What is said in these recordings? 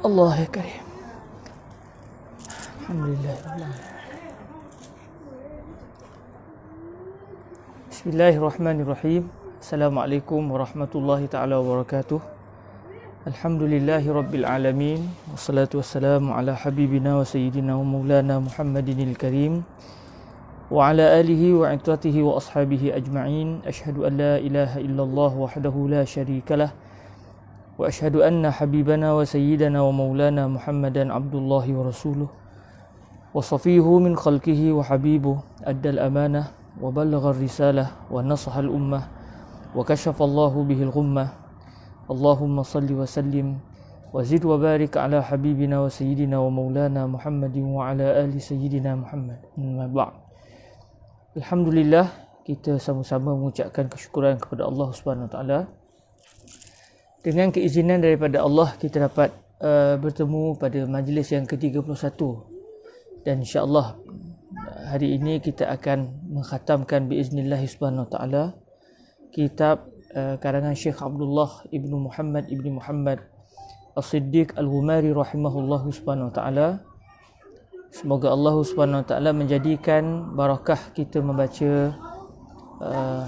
Allah ya karim. Alhamdulillah. Bismillahirrahmanirrahim. Assalamualaikum warahmatullahi taala wabarakatuh. Alhamdulillahi rabbil alamin. Wassalatu wassalamu ala habibina wa sayyidina wa maulana Muhammadinil karim wa ala alihi wa itratihi wa ashabihi ajma'in. Ashhadu an la ilaha illallah wahdahu la syarikalah wa ashhadu anna habibana wa sayyidana wa maulana Muhammadan abdullahi wa rasuluh wa safihu min khalqihi wa habibuh addal amanah wa ballagha risalah wa nasaha al-ummah wa kashafa Allahu bihil ghummah. Allahumma salli wa sallim wa zid wa barik ala habibina wa sayyidina wa maulana Muhammadin wa ala ali sayyidina Muhammad. Alhamdulillah, kita sama-sama mengucapkan kesyukuran kepada Allah Subhanahu wa taala. Dengan keizinan daripada Allah, kita dapat bertemu pada majlis yang ke-31, dan insya-Allah hari ini kita akan mengkhatamkan biiznillah subhanahu wa taala kitab karangan Syekh Abdullah ibnu Muhammad As-Siddiq Al-Ghumari rahimahullahu subhanahu wa taala. Semoga Allah subhanahu wa taala menjadikan barakah kita membaca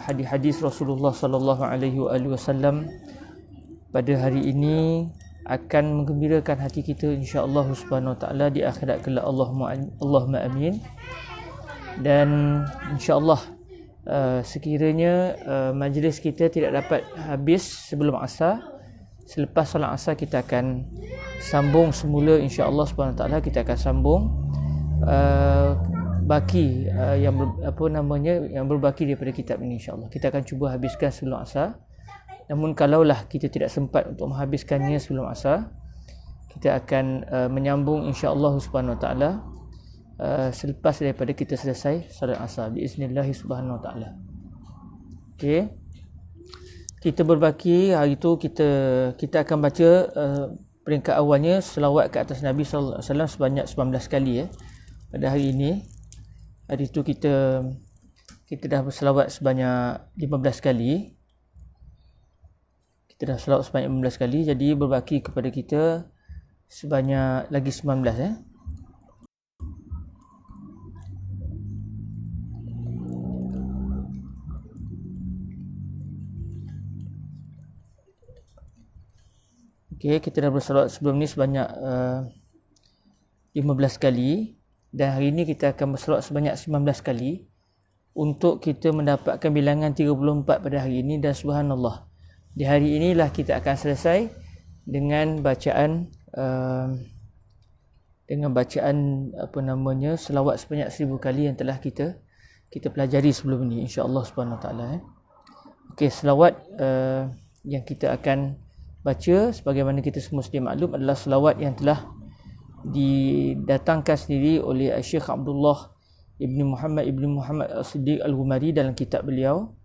hadis-hadis Rasulullah sallallahu alaihi wasallam pada hari ini akan menggembirakan hati kita insya-Allah subhanahu wa taala di akhirat kelak. Allahumma amin. Dan insya-Allah sekiranya majlis kita tidak dapat habis sebelum asar, selepas solat asar kita akan sambung semula insya-Allah subhanahu wa taala. Kita akan sambung baki yang berbaki daripada kitab ini insya-Allah. Kita akan cuba habiskan sebelum asar. Namun kalaulah kita tidak sempat untuk menghabiskannya sebelum asar, kita akan menyambung insya-Allah subhanahu wa taala selepas daripada kita selesai solat asar biiznillah subhanahu wa taala. Okey. Kita berbaki hari itu kita akan baca peringkat awalnya selawat ke atas Nabi sallallahu alaihi wasallam sebanyak 19 kali pada hari ini. Hari itu kita dah berselawat sebanyak 15 kali. Kita dah selawat sebanyak 15 kali, jadi berbaki kepada kita sebanyak lagi 19 Okey, kita dah berselawat sebelum ni sebanyak 15 kali, dan hari ini kita akan berselawat sebanyak 19 kali untuk kita mendapatkan bilangan 34 pada hari ini. Dan subhanallah, di hari inilah kita akan selesai dengan bacaan selawat sebanyak 1000 kali yang telah kita pelajari sebelum ini insya-Allah subhanahu wa taala. Okey, selawat yang kita akan baca sebagaimana kita semua sedia maklum adalah selawat yang telah didatangkan sendiri oleh Syekh Abdullah ibnu Muhammad As-Siddiq Al-Ghumari dalam kitab beliau,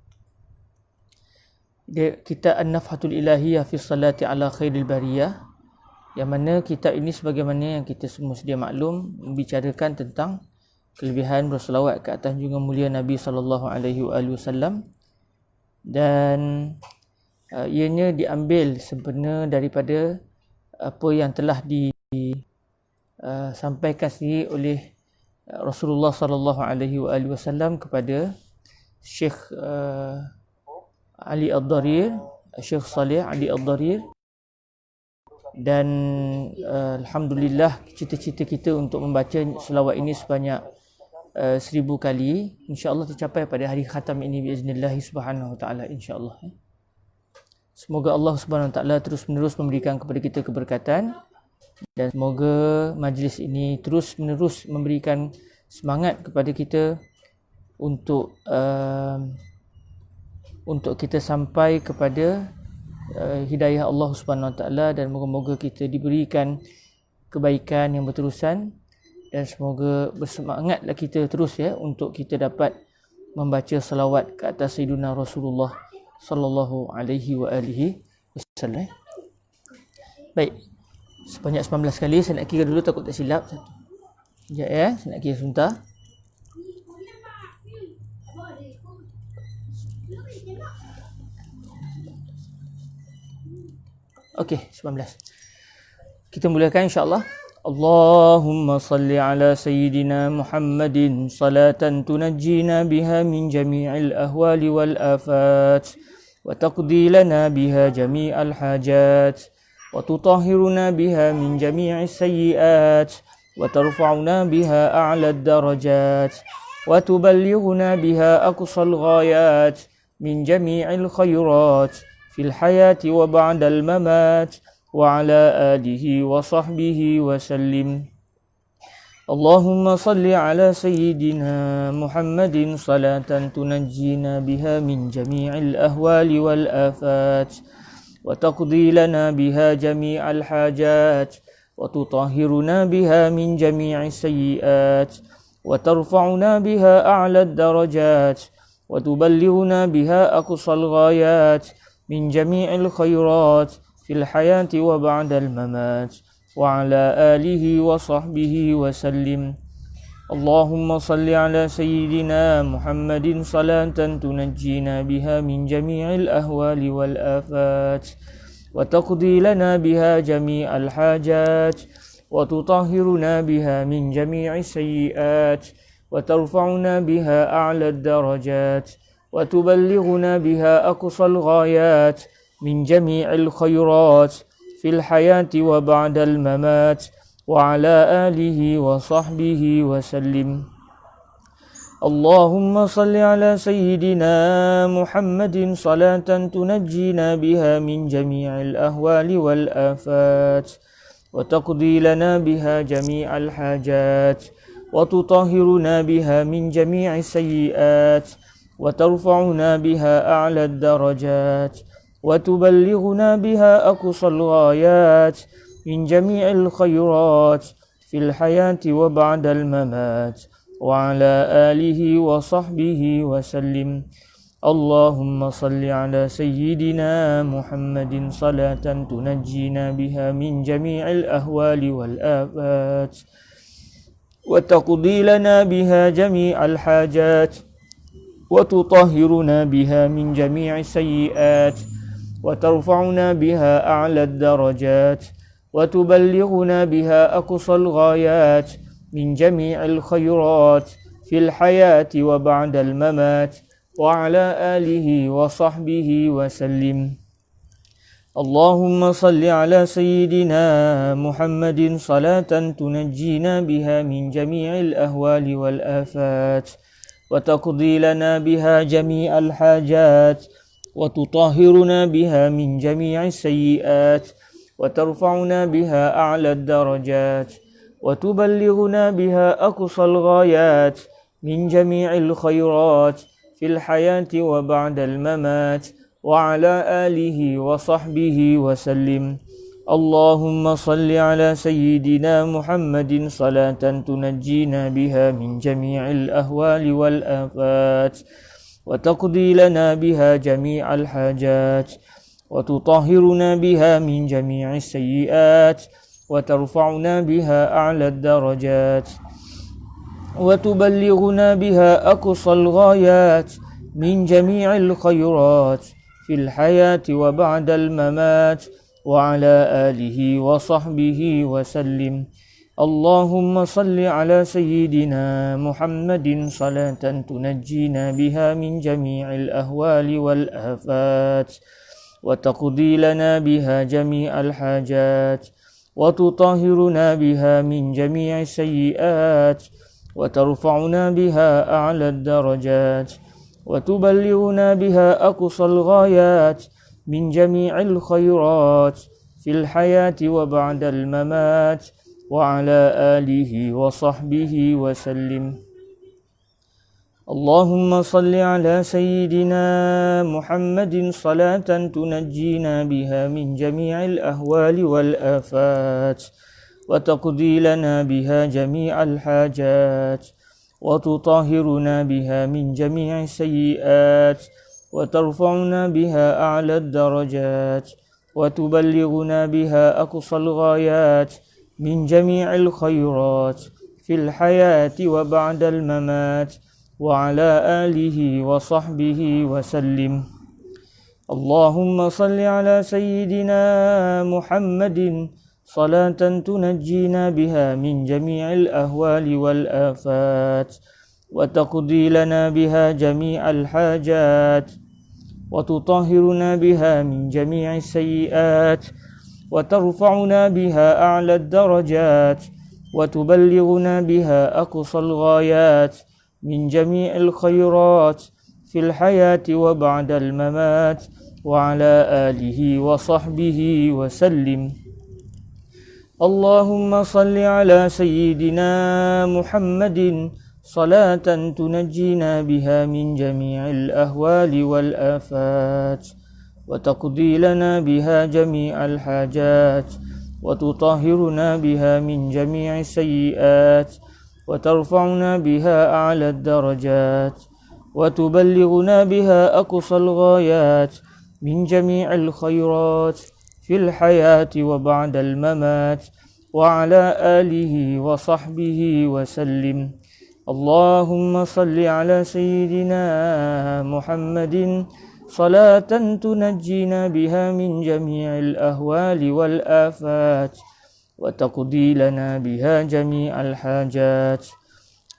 kitab An-Nafhatul Ilahiyah fi Salati ala Khairil Bariyah, yang mana kitab ini sebagaimana yang kita semua sedia maklum membicarakan tentang kelebihan berselawat ke atas junjungan mulia Nabi sallallahu alaihi wasallam, dan ianya diambil sempena daripada apa yang telah disampaikan sendiri oleh Rasulullah sallallahu alaihi wasallam kepada Syekh Ali Ad-Darir, Syekh Saleh Ali Ad-Darir. Dan alhamdulillah, cita-cita kita untuk membaca selawat ini sebanyak 1000 kali insya-Allah tercapai pada hari khatam ini biiznillah subhanahu wa taala insya-Allah. Semoga Allah subhanahu wa taala terus-menerus memberikan kepada kita keberkatan, dan semoga majlis ini terus-menerus memberikan semangat kepada kita untuk kita sampai kepada hidayah Allah Subhanahu Wa Taala, dan moga-moga kita diberikan kebaikan yang berterusan dan semoga bersemangatlah kita terus ya untuk kita dapat membaca selawat ke atas Sayyidina Rasulullah sallallahu alaihi wa alihi wasallam. Baik. Sebanyak 19 kali saya nak kira dulu, takut tak silap. Sekejap ya, saya nak kira sebentar. Okey, 19. Kita mulakan insya-Allah. Allahumma salli ala sayyidina Muhammadin salatan tunajjina biha min jami'il ahwali wal afat wa taqdi lana biha jami'al hajat wa tutahhiruna biha min jami'is sayyi'at wa tarfa'una biha a'la ad-darajat wa tuballighuna biha aqsal ghayat min jami'il khairat fil hayati wa ba'dal mamat wa ala alihi wa sahbihi wa sallim. Allahumma salli ala sayyidina Muhammadin salatan tunajjina biha min jami'il ahwali wal afat wa taqdi lana biha jami'al hajat wa tutahhiruna biha min jami'is sayyi'at wa tarfa'una biha a'la ad-darajat wa tuballighuna biha aqsal ghayat min jami'il khairat fil hayati wa ba'dal mamat wa ala alihi wa sahbihi wa sallim. Allahumma salli ala sayyidina Muhammadin salatan tunajjina biha min jami'il ahwali wal afat wa taqdi lana biha jami'al hajat wa tutahhiruna biha min jami'is sayyi'at wa tarfa'una biha a'la ad-darajat wa tuballighuna biha aqsal ghayat min jami'il khairat fil hayati wa ba'dal mamat wa ala alihi wa sahbihi wa sallim. Allahumma salli ala sayyidina Muhammadin salatan tunajjina biha min jami'il ahwali wal afat wa taqdi lana biha jami'al hajat wa tutahhiruna biha min jami'is sayyi'at wa tarfa'una biha a'la ad-darajat wa tuballighuna biha aqsal ghayat min jami'il khairat fil hayati wa ba'dal mamat wa ala alihi wa sahbihi wa sallim. Allahumma salli ala sayyidina Muhammadin salatan tunajjina biha min jami'il ahwali wal afat wa taqdi lana biha jami'al hajat wa tutahhiruna biha min jami'is sayyi'at wa tarfa'una biha a'la ad-darajat wa tuballighuna biha aqsal ghayat min jami'il khairat fil hayati wa ba'dal mamat wa ala alihi wa sahbihi wa sallim. Allahumma salli ala sayyidina Muhammadin salatan tunajjina biha min jami'il ahwali wal afat wa taqdi lana biha jami'al hajat wa tutahhiruna biha min jami'is sayyi'at wa tarfa'una biha a'la ad-darajat wa tuballighuna biha aqsal ghayat min jami'il khairat fil hayati wa ba'dal mamat wa ala alihi wa sahbihi wa sallim. Allahumma salli ala sayyidina Muhammadin salatan tunajjina biha min jami'il ahwali wal afat wa taqdi lana biha jami'al hajat wa tutahhiruna biha min jami'is sayyi'at wa tarfa'una biha a'la ad-darajat wa tuballighuna biha aqsal ghayat min jami'il khairat fil hayati wa ba'dal mamat wa ala alihi wa sahbihi wa sallim. Allahumma salli ala sayyidina Muhammadin salatan tunajjina biha min jami'il ahwali wal afat wa taqdi lana biha jami'al hajat wa tutahhiruna biha min jami'is sayyi'at wa tarfa'una biha a'la ad-darajat wa tuballighuna biha aqsal ghayat min jami'il khairat fil hayati wa ba'dal mamat wa ala alihi wa sahbihi wa sallim. Allahumma salli ala sayyidina Muhammadin salatan tunajjina biha min jami'il ahwali wal afat وتقضي لنا بها جميع الحاجات وتطهرنا بها من جميع السيئات وترفعنا بها أعلى الدرجات وتبلغنا بها أقصى الغايات من جميع الخيرات في الحياة وبعد الممات وعلى آله وصحبه وسلم. اللهم صل على سيدنا محمد صلاة تنجينا بها من جميع الأهوال والآفات وتقضي لنا بها جميع الحاجات وتطهرنا بها من جميع السيئات وترفعنا بها أعلى الدرجات وتبلغنا بها أقصى الغايات من جميع الخيرات في الحياة وبعد الممات وعلى آله وصحبه وسلم. اللهم صل على سيدنا محمد صلاة تنجينا بها من جميع الأهوال والآفات وتقضي لنا بها جميع الحاجات وتطهرنا بها من جميع السيئات وترفعنا بها أعلى الدرجات وتبلغنا بها أقصى الغايات من جميع الخيرات في الحياة وبعد الممات وعلى آله وصحبه وسلم. اللهم صل على سيدنا محمد صلاة تنجينا بها من جميع الأهوال والآفات وتقضي لنا بها جميع الحاجات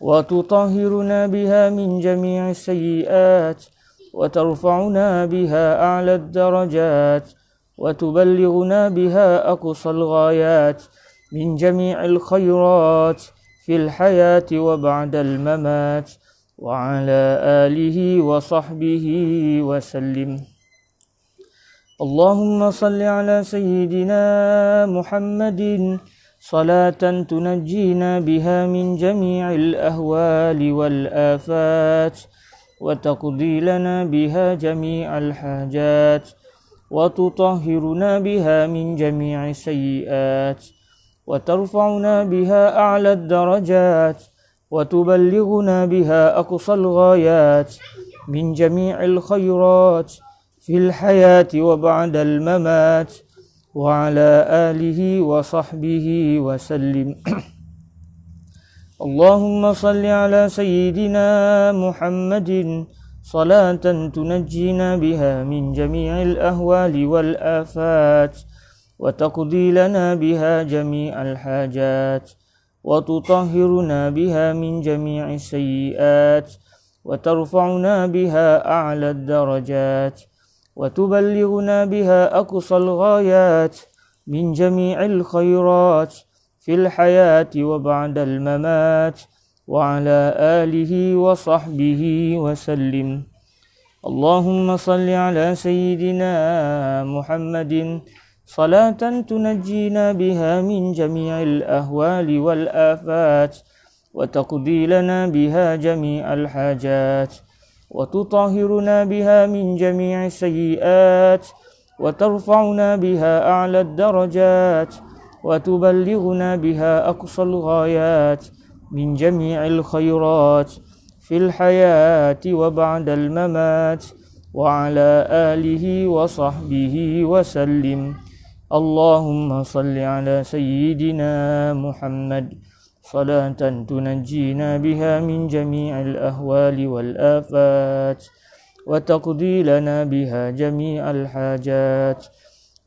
وتطهرنا بها من جميع السيئات وترفعنا بها أعلى الدرجات وتبلغنا بها أقصى الغايات من جميع الخيرات في الحياة وبعد الممات وعلى آله وصحبه وسلم. اللهم صل على سيدنا محمد صلاة تنجينا بها من جميع الأهوال والآفات وتقضي لنا بها جميع الحاجات وتطهرنا بها من جميع السيئات وترفعنا بها أعلى الدرجات وتبلغنا بها أقصى الغايات من جميع الخيرات في الحياة وبعد الممات وعلى آله وصحبه وسلم. اللهم صل على سيدنا محمد صلاة تنجينا بها من جميع الأهوال والآفات وتقضي لنا بها جميع الحاجات وتطهرنا بها من جميع السيئات وترفعنا بها أعلى الدرجات وتبلغنا بها أقصى الغايات من جميع الخيرات في الحياة وبعد الممات وعلى آله وصحبه وسلم. اللهم صل على سيدنا محمد صلاة تنجينا بها من جميع الأهوال والآفات وتقضي لنا بها جميع الحاجات وتطهرنا بها من جميع السيئات وترفعنا بها أعلى الدرجات وتبلغنا بها أقصى الغايات من جميع الخيرات في الحياة وبعد الممات وعلى آله وصحبه وسلم. اللهم صل على سيدنا محمد صلاة تنجينا بها من جميع الأهوال والآفات وتقضي لنا بها جميع الحاجات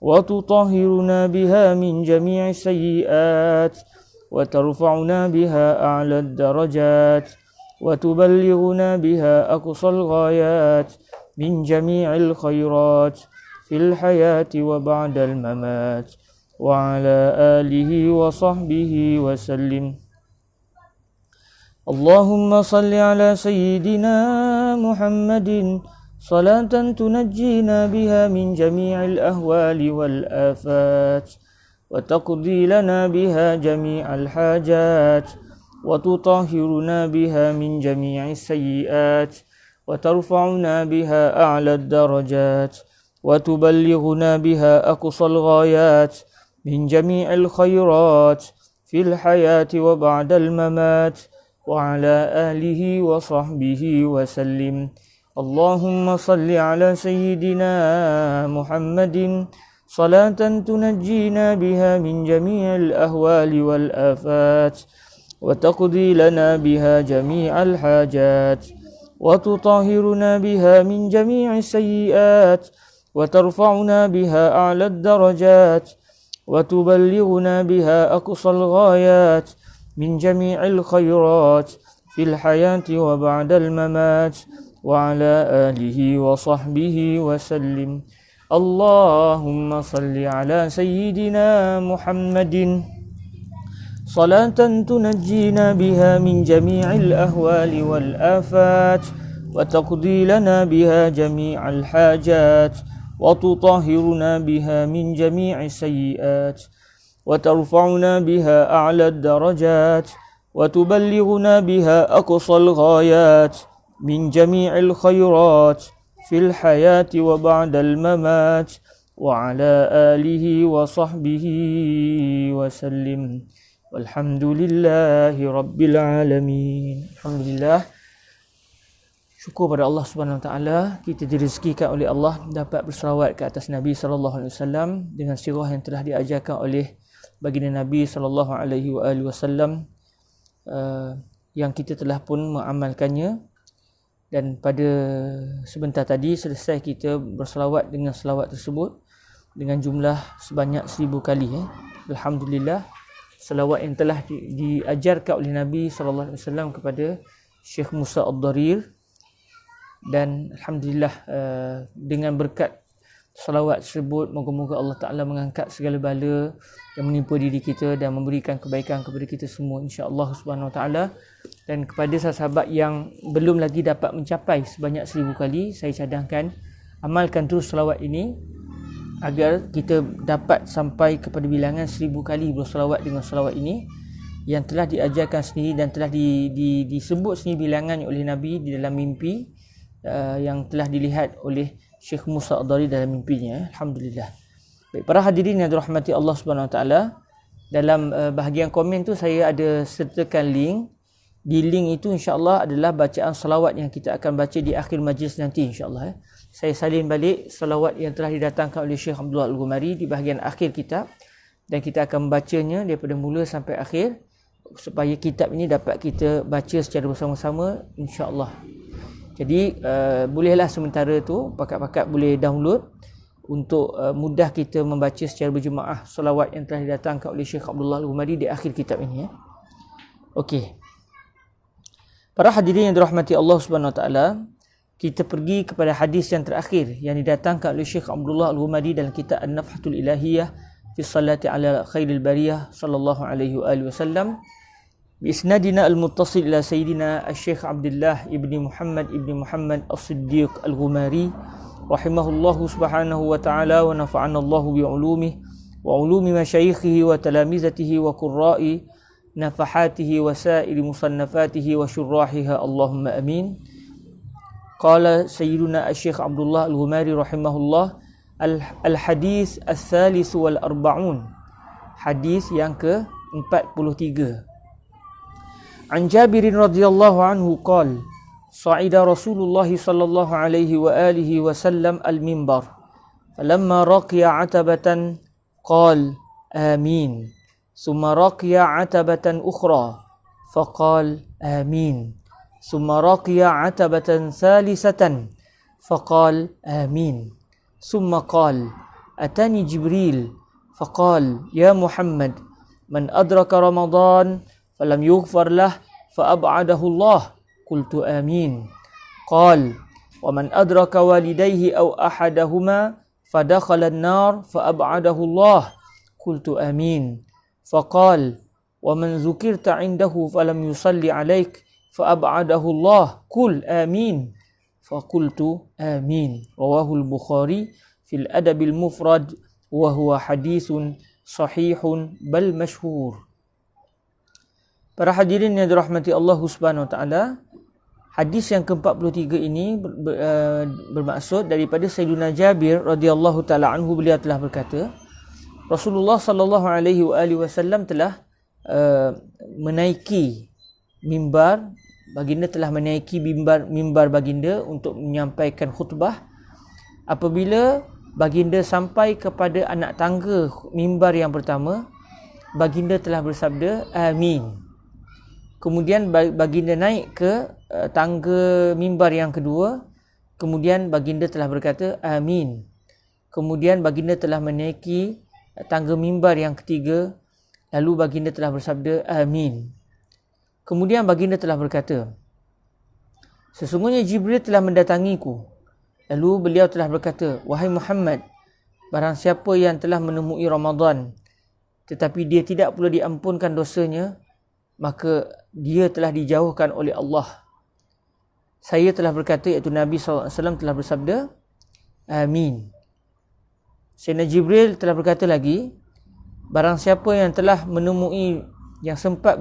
وتطهرنا بها من جميع السيئات وترفعنا بها أعلى الدرجات وتبلغنا بها أقصى الغايات من جميع الخيرات في الحياة وبعد الممات وعلى آله وصحبه وسلم. اللهم صل على سيدنا محمد صلاة تنجينا بها من جميع الأهوال والآفات وتقضي لنا بها جميع الحاجات وتطهرنا بها من جميع السيئات وترفعنا بها أعلى الدرجات وتبلغنا بها أقصى الغايات من جميع الخيرات في الحياة وبعد الممات وعلى آله وصحبه وسلم. اللهم صل على سيدنا محمد صلاة تنجينا بها من جميع الأهوال والآفات وتقضي لنا بها جميع الحاجات وتطهرنا بها من جميع السيئات وترفعنا بها أعلى الدرجات وتبلغنا بها أقصى الغايات من جميع الخيرات في الحياة وبعد الممات وعلى آله وصحبه وسلم. اللهم صل على سيدنا محمد صلاة تنجينا بها من جميع الأهوال والآفات وتقضي لنا بها جميع الحاجات وتطهرنا بها من جميع السيئات وترفعنا بها أعلى الدرجات وتبلغنا بها أقصى الغايات من جميع الخيرات في الحياة وبعد الممات وعلى آله وصحبه وسلم. والحمد لله رب العالمين. Alhamdulillah. Syukur pada Allah Subhanahu Wa Taala, kita direzekikan oleh Allah dapat berselawat ke atas Nabi sallallahu alaihi wasallam dengan sirah yang telah diajarkan oleh baginda Nabi sallallahu alaihi wasallam, yang kita telah pun mengamalkannya. Dan pada sebentar tadi selesai kita berselawat dengan selawat tersebut dengan jumlah sebanyak 1000 kali. Alhamdulillah, selawat yang telah diajarkan oleh Nabi sallallahu alaihi wasallam kepada Syekh Musa Ad-Darir. Dan alhamdulillah, dengan berkat selawat tersebut, moga-moga Allah Taala mengangkat segala bala yang menimpa diri kita dan memberikan kebaikan kepada kita semua, insya-Allah Subhanahu Wa Taala. Dan kepada sahabat yang belum lagi dapat mencapai sebanyak 1000 kali, saya cadangkan amalkan terus selawat ini agar kita dapat sampai kepada bilangan 1000 kali berselawat dengan selawat ini yang telah diajarkan sendiri dan telah disebut sendiri bilangannya oleh Nabi di dalam mimpi, yang telah dilihat oleh Syekh Musa Ad-Darir dalam mimpinya. Alhamdulillah. Baik, para hadirin yang dirahmati Allah Subhanahu Wa Taala, dalam bahagian komen tu saya ada sertakan link. Di link itu insya-Allah adalah bacaan selawat yang kita akan baca di akhir majlis nanti, insya-Allah. Saya salin balik selawat yang telah didatangkan oleh Syekh Abdullah Al-Ghumari di bahagian akhir kitab, dan kita akan membacanya daripada mula sampai akhir supaya kitab ini dapat kita baca secara bersama-sama, insya-Allah. Jadi bolehlah sementara tu pakat-pakat boleh download untuk mudah kita membaca secara berjemaah selawat yang telah didatangkan oleh Syekh Abdullah Al-Ghumari di akhir kitab ini. Okey. Para hadirin yang dirahmati Allah Subhanahu Wa Taala, kita pergi kepada hadis yang terakhir yang didatangkan oleh Syekh Abdullah Al-Ghumari dalam kitab An-Nafhatul Ilahiyah fi Salati ala Khairil Bariyah sallallahu alaihi wasallam. بإسنادنا المتصل إلى سيدنا الشيخ عبد الله ابن محمد الصديق الغماري رحمه الله سبحانه وتعالى ونفعنا الله بعلومه وعلوم مشايخه وتلامذته وقراء نفحاته وسائر مصنفاته وشراحها اللهم أمين. قال سيدنا الشيخ عبد الله الغماري رحمه الله: الحديث الثالث والأربعون، حديث yang ke-43. عن جابر رضي الله عنه قال: صعد رسول الله صلى الله عليه وآله وسلم المنبر فلما رقي عتبة قال آمين، ثم رقي عتبة أخرى فقال آمين، ثم رقي عتبة ثالثة فقال آمين، ثم قال أتاني جبريل فقال يا محمد من أدرك رمضان فلم يغفر له فأبعده الله، قلت آمين. قال ومن أدرك والديه أو أحدهما فدخل النار فأبعده الله، قلت آمين. فقال ومن ذكرت عنده فلم يصلي عليك فأبعده الله، قل آمين. فقلت آمين. رواه البخاري في الأدب المفرد وهو حديث صحيح بل مشهور. Para hadirin yang dirahmati Allah Subhanahu Wa Taala, hadis yang ke-43 ini bermaksud daripada Sayyidina Jabir radhiyallahu taala anhu. Beliau telah berkata, Rasulullah sallallahu alaihi wasallam telah menaiki mimbar, baginda telah menaiki mimbar baginda untuk menyampaikan khutbah. Apabila baginda sampai kepada anak tangga mimbar yang pertama, baginda telah bersabda amin. Kemudian baginda naik ke tangga mimbar yang kedua, kemudian baginda telah berkata amin. Kemudian baginda telah menaiki tangga mimbar yang ketiga, lalu baginda telah bersabda amin. Kemudian baginda telah berkata, sesungguhnya Jibril telah mendatangiku. Lalu beliau telah berkata, wahai Muhammad, barang siapa yang telah menemui Ramadan tetapi dia tidak pula diampunkan dosanya, maka dia telah dijauhkan oleh Allah. Saya telah berkata, iaitu Nabi SAW telah bersabda amin. Sayyidina Jibril telah berkata lagi, barang siapa yang telah menemui, yang sempat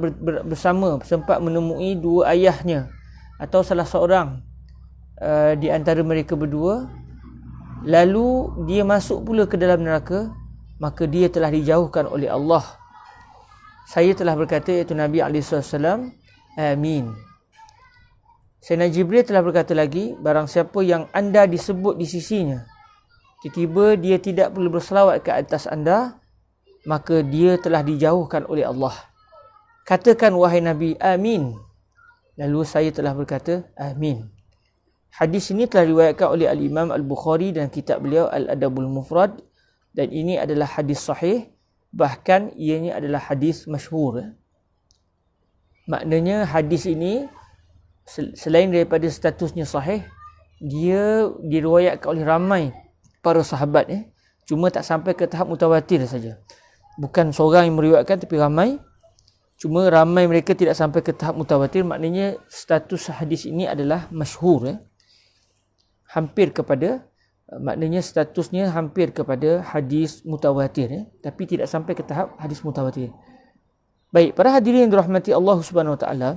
sempat menemui dua ayahnya atau salah seorang di antara mereka berdua, lalu dia masuk pula ke dalam neraka, maka dia telah dijauhkan oleh Allah. Saya telah berkata, iaitu Nabi SAW, amin. Sayyidina Jibril telah berkata lagi, barang siapa yang anda disebut di sisinya, tiba-tiba dia tidak perlu berselawat ke atas anda, maka dia telah dijauhkan oleh Allah. Katakan wahai Nabi, amin. Lalu saya telah berkata, amin. Hadis ini telah diriwayatkan oleh Al-Imam Al-Bukhari dan kitab beliau Al-Adabul Mufrad, dan ini adalah hadis sahih, bahkan ianya adalah hadis masyhur. Maknanya hadis ini selain daripada statusnya sahih, dia diriwayatkan oleh ramai para sahabat, cuma tak sampai ke tahap mutawatir saja. Bukan seorang yang meriwayatkan, tapi ramai. Cuma ramai mereka tidak sampai ke tahap mutawatir. Maknanya status hadis ini adalah masyhur, hampir kepada, maknanya statusnya hampir kepada hadis mutawatir, tapi tidak sampai ke tahap hadis mutawatir. Baik, para hadirin yang dirahmati Allah Subhanahu Wa Taala,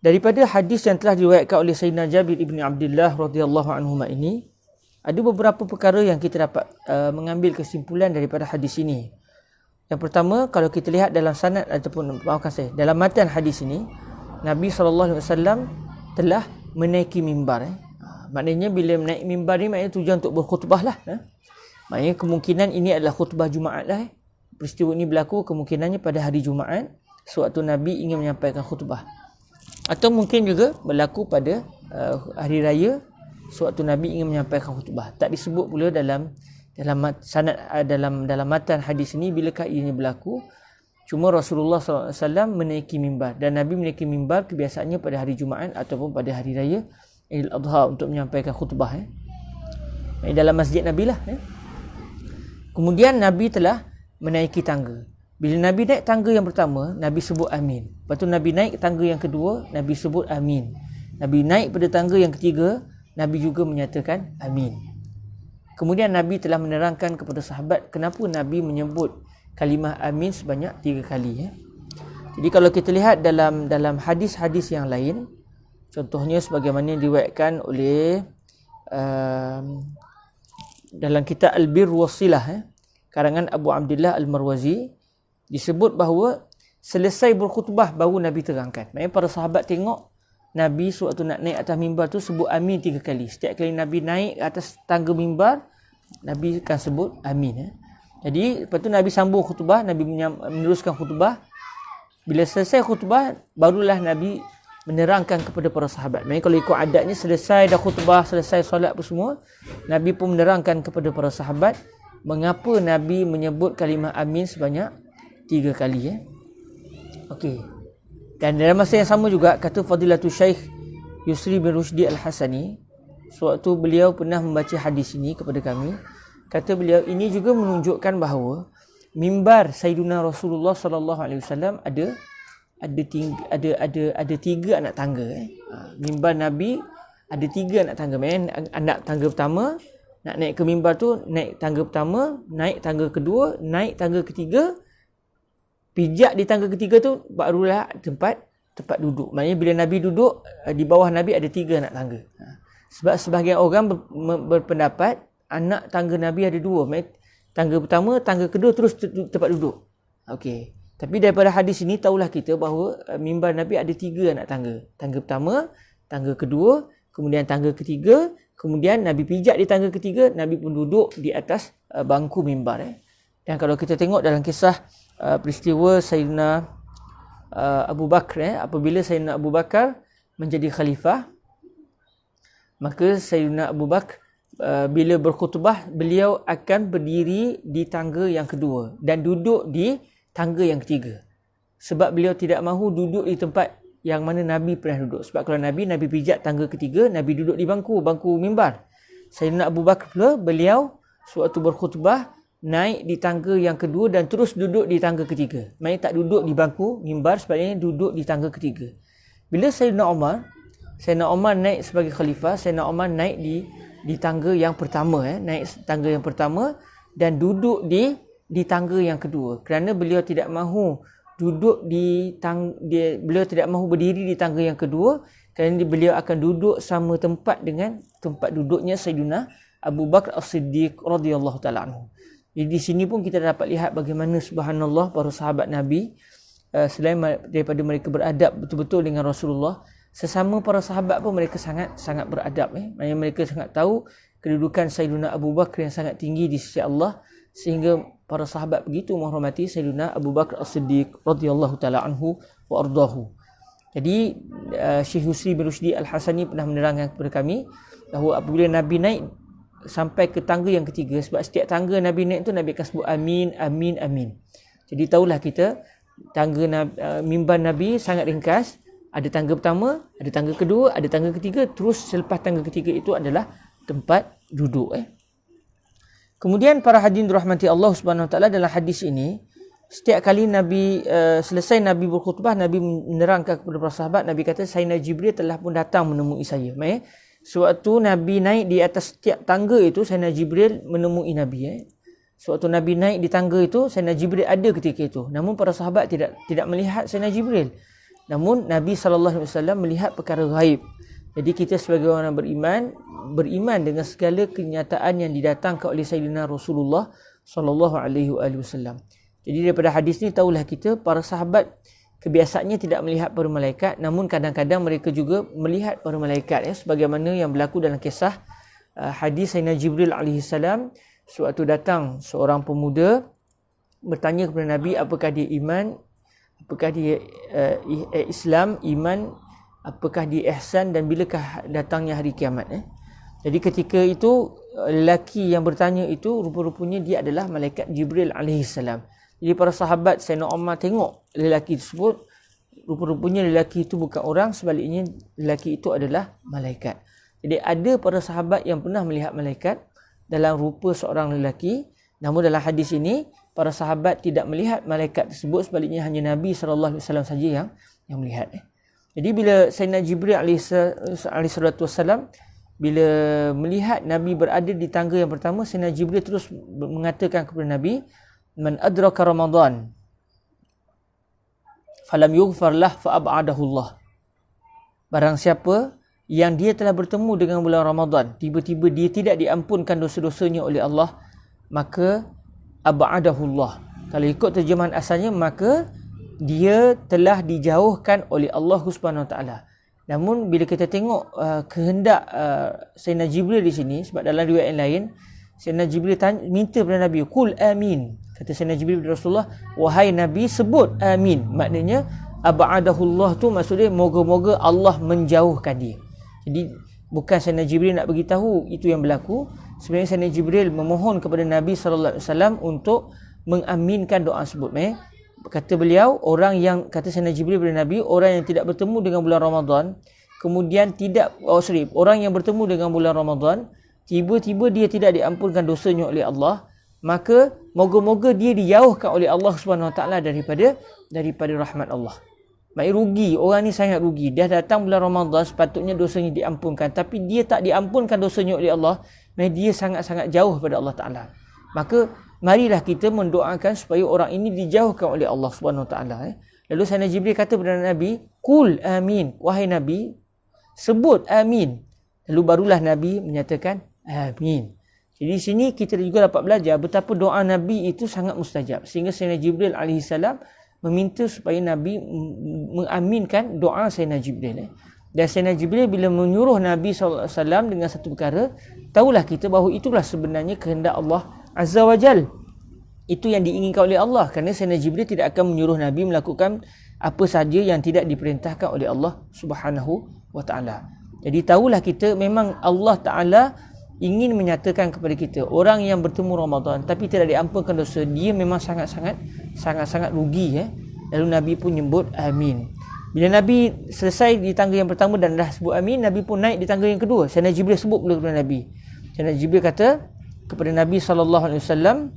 daripada hadis yang telah diriwayatkan oleh Sayyidina Jabir ibn Abdullah radhiyallahu anhuma ini, ada beberapa perkara yang kita dapat mengambil kesimpulan daripada hadis ini. Yang pertama, kalau kita lihat dalam sanad ataupun dalam matan hadis ini, Nabi SAW telah menaiki mimbar. Maknanya bila menaiki mimbar ni, maknanya tujuan untuk berkhutbah lah. Maknanya kemungkinan ini adalah khutbah Jumaat lah. Peristiwa ini berlaku kemungkinannya pada hari Jumaat, sewaktu Nabi ingin menyampaikan khutbah. Atau mungkin juga berlaku pada hari raya, sewaktu Nabi ingin menyampaikan khutbah. Tak disebut pula dalam sanad, dalam matan hadis ini bilakah ianya berlaku. Cuma Rasulullah SAW menaiki mimbar, dan Nabi menaiki mimbar kebiasaannya pada hari Jumaat ataupun pada hari raya Idul Adha untuk menyampaikan khutbah dalam masjid Nabi lah. Kemudian Nabi telah menaiki tangga. Bila Nabi naik tangga yang pertama, Nabi sebut amin. Lepas tu Nabi naik tangga yang kedua, Nabi sebut amin. Nabi naik pada tangga yang ketiga, Nabi juga menyatakan amin. Kemudian Nabi telah menerangkan kepada sahabat kenapa Nabi menyebut kalimah amin sebanyak 3 kali. Jadi kalau kita lihat dalam hadis-hadis yang lain, contohnya sebagaimana diriwayatkan oleh dalam kitab Al-Bir Wasilah, karangan Abu Abdullah Al-Marwazi, disebut bahawa selesai berkhutbah baru Nabi terangkan. Maksudnya para sahabat tengok Nabi sewaktu nak naik atas mimbar tu sebut amin 3 kali. Setiap kali Nabi naik atas tangga mimbar, Nabi akan sebut amin. Jadi lepas tu Nabi sambung khutbah, Nabi meneruskan khutbah. Bila selesai khutbah, barulah Nabi menerangkan kepada para sahabat. Maksudnya kalau ikut adatnya, selesai dah khutbah, selesai solat apa semua, Nabi pun menerangkan kepada para sahabat mengapa Nabi menyebut kalimah amin sebanyak 3 kali. Okey. Dan dalam masa yang sama juga, kata Fadilatul Syekh Yusri bin Rushdi Al-Hasani, sewaktu beliau pernah membaca hadis ini kepada kami, kata beliau, ini juga menunjukkan bahawa mimbar Sayyidina Rasulullah sallallahu alaihi wasallam ada 3 anak tangga. Mimbar Nabi ada 3 anak tangga. Anak tangga pertama, nak naik ke mimbar tu, naik tangga pertama, naik tangga kedua, naik tangga ketiga, pijak di tangga ketiga tu barulah tempat duduk. Maknanya bila Nabi duduk, di bawah Nabi ada 3 anak tangga. Sebab sebahagian orang berpendapat anak tangga Nabi ada 2. Tangga pertama, tangga kedua, terus tempat duduk. Okey. Tapi daripada hadis ini tahulah kita bahawa mimbar Nabi ada 3 anak tangga. Tangga pertama, tangga kedua, kemudian tangga ketiga, kemudian Nabi pijak di tangga ketiga, Nabi pun duduk di atas bangku mimbar. Dan kalau kita tengok dalam kisah peristiwa Sayyidina Abu Bakar, apabila Sayyidina Abu Bakar menjadi khalifah, maka Sayyidina Abu Bakar bila berkhutbah, beliau akan berdiri di tangga yang kedua dan duduk di tangga yang ketiga. Sebab beliau tidak mahu duduk di tempat yang mana Nabi pernah duduk. Sebab kalau Nabi pijak tangga ketiga, Nabi duduk di bangku mimbar. Sayyidina Abu Bakar pula, beliau sewaktu berkhutbah naik di tangga yang kedua dan terus duduk di tangga ketiga. Maksudnya tak duduk di bangku mimbar, sebabnya duduk di tangga ketiga. Bila Sayyidina Umar naik sebagai khalifah, Sayyidina Umar naik di tangga yang pertama, naik tangga yang pertama dan duduk di tangga yang kedua, kerana beliau tidak mahu beliau tidak mahu berdiri di tangga yang kedua, kerana beliau akan duduk sama tempat dengan tempat duduknya Sayyidina Abu Bakar As-Siddiq radhiyallahu taala anhu. Jadi di sini pun kita dapat lihat bagaimana subhanallah para sahabat Nabi, selain daripada mereka beradab betul-betul dengan Rasulullah, sesama para sahabat pun mereka sangat beradab. Maksudnya mereka sangat tahu kedudukan Sayyidina Abu Bakar yang sangat tinggi di sisi Allah, sehingga para sahabat begitu menghormati Sayyidina Abu Bakar As-Siddiq radhiyallahu taala anhu wa ardahu. Jadi Syekh Yusri bin Rushdi Al-Hasani pernah menerangkan kepada kami bahawa apabila Nabi naik sampai ke tangga yang ketiga, sebab setiap tangga Nabi naik tu Nabi akan sebut amin, amin, amin. Jadi tahulah kita tangga mimbar Nabi sangat ringkas. Ada tangga pertama, ada tangga kedua, ada tangga ketiga, terus selepas tangga ketiga itu adalah tempat duduk. Kemudian para hadirin dirahmati Allah Subhanahu Wa Taala, dalam hadis ini setiap kali Nabi selesai Nabi berkhutbah, Nabi menerangkan kepada para sahabat, Nabi kata Sayyidina Jibril telah pun datang menemui saya. Sewaktu Nabi naik di atas setiap tangga itu, Sayyidina Jibril menemui Nabi. Sewaktu Nabi naik di tangga itu, Sayyidina Jibril ada ketika itu. Namun para sahabat tidak melihat Sayyidina Jibril. Namun Nabi SAW melihat perkara ghaib. Jadi kita sebagai orang beriman dengan segala kenyataan yang didatangkan oleh Sayyidina Rasulullah SAW. Jadi daripada hadis ni tahulah kita para sahabat kebiasaannya tidak melihat para malaikat, namun kadang-kadang mereka juga melihat para malaikat, sebagaimana yang berlaku dalam kisah hadis Sayyidina Jibril AS. Sewaktu datang seorang pemuda bertanya kepada Nabi apakah dia iman, apakah dia Islam, iman, apakah dia ihsan dan bilakah datangnya hari kiamat. Jadi ketika itu lelaki yang bertanya itu rupa-rupanya dia adalah malaikat Jibril alaihissalam. Jadi para sahabat Sayyidina Umar tengok lelaki tersebut, rupa-rupanya lelaki itu bukan orang, sebaliknya lelaki itu adalah malaikat. Jadi ada para sahabat yang pernah melihat malaikat dalam rupa seorang lelaki, namun dalam hadis ini para sahabat tidak melihat malaikat tersebut, sebaliknya hanya Nabi SAW saja yang melihat. Jadi bila Sayyidina Jibril alaihissalam bila melihat Nabi berada di tangga yang pertama, Sayyidina Jibril terus mengatakan kepada Nabi, man adraka Ramadan falam yughfar lah fa ab'adahu Allah. Barang siapa yang dia telah bertemu dengan bulan Ramadan, tiba-tiba dia tidak diampunkan dosa-dosanya oleh Allah, maka ab'adahu Allah. Kalau ikut terjemahan asalnya, maka dia telah dijauhkan oleh Allah Subhanahu Wa Taala. Namun bila kita tengok kehendak Sayyidina Jibril di sini, sebab dalam riwayat yang lain Sayyidina Jibril minta kepada Nabi, "Qul amin." Kata Sayyidina Jibril kepada Rasulullah, "Wahai Nabi, sebut amin." Maknanya ab'adahullah tu maksudnya moga-moga Allah menjauhkan dia. Jadi bukan Sayyidina Jibril nak beritahu itu yang berlaku. Sebenarnya Sayyidina Jibril memohon kepada Nabi SAW untuk mengaminkan doa tersebut. Kata beliau, kata Sayyidina Jibril kepada Nabi, orang yang tidak bertemu dengan bulan Ramadan, kemudian orang yang bertemu dengan bulan Ramadan, tiba-tiba dia tidak diampunkan dosanya oleh Allah, maka moga-moga dia dijauhkan oleh Allah Subhanahu Wa Taala daripada rahmat Allah. Maksudnya rugi, orang ni sangat rugi. Dia datang bulan Ramadan, sepatutnya dosanya diampunkan, tapi dia tak diampunkan dosanya oleh Allah, maka dia sangat-sangat jauh pada Allah Taala. Maka marilah kita mendoakan supaya orang ini dijauhkan oleh Allah Subhanahu Wa Taala. Lalu Sayyidina Jibril kata kepada Nabi, "Qul amin." Wahai Nabi, sebut amin. Lalu barulah Nabi menyatakan amin. Jadi di sini kita juga dapat belajar betapa doa Nabi itu sangat mustajab, sehingga Sayyidina Jibril alaihissalam meminta supaya Nabi mengaminkan doa Sayyidina Jibril. Dan Sayyidina Jibril bila menyuruh Nabi SAW dengan satu perkara, tahulah kita bahawa itulah sebenarnya kehendak Allah Azza wa Jal. Itu yang diinginkan oleh Allah, kerana Sayyidina Jibril tidak akan menyuruh Nabi melakukan apa saja yang tidak diperintahkan oleh Allah Subhanahu wa Ta'ala. Jadi tahulah kita memang Allah Ta'ala ingin menyatakan kepada kita, orang yang bertemu Ramadan tapi tidak diampunkan dosa, dia memang sangat-sangat rugi. Lalu Nabi pun nyebut amin. Bila Nabi selesai di tangga yang pertama dan dah sebut amin, Nabi pun naik di tangga yang kedua. Sayyidina Jibril sebut pula kepada Nabi. Sayyidina Jibril kata kepada Nabi SAW,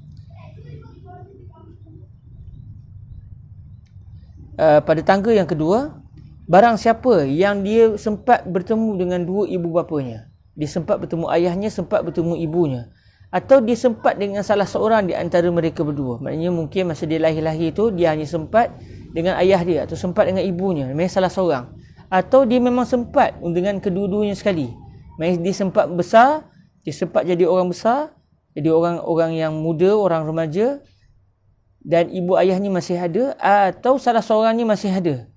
pada tangga yang kedua, barang siapa yang dia sempat bertemu dengan dua ibu bapanya, dia sempat bertemu ayahnya, sempat bertemu ibunya, atau dia sempat dengan salah seorang di antara mereka berdua, maknanya mungkin masa dia lahir-lahir tu dia hanya sempat dengan ayah dia atau sempat dengan ibunya, memang salah seorang, atau dia memang sempat dengan kedua-duanya sekali, memang dia sempat besar, dia sempat jadi orang besar, jadi orang yang muda, orang remaja, dan ibu ayahnya masih ada, atau salah seorangnya masih ada,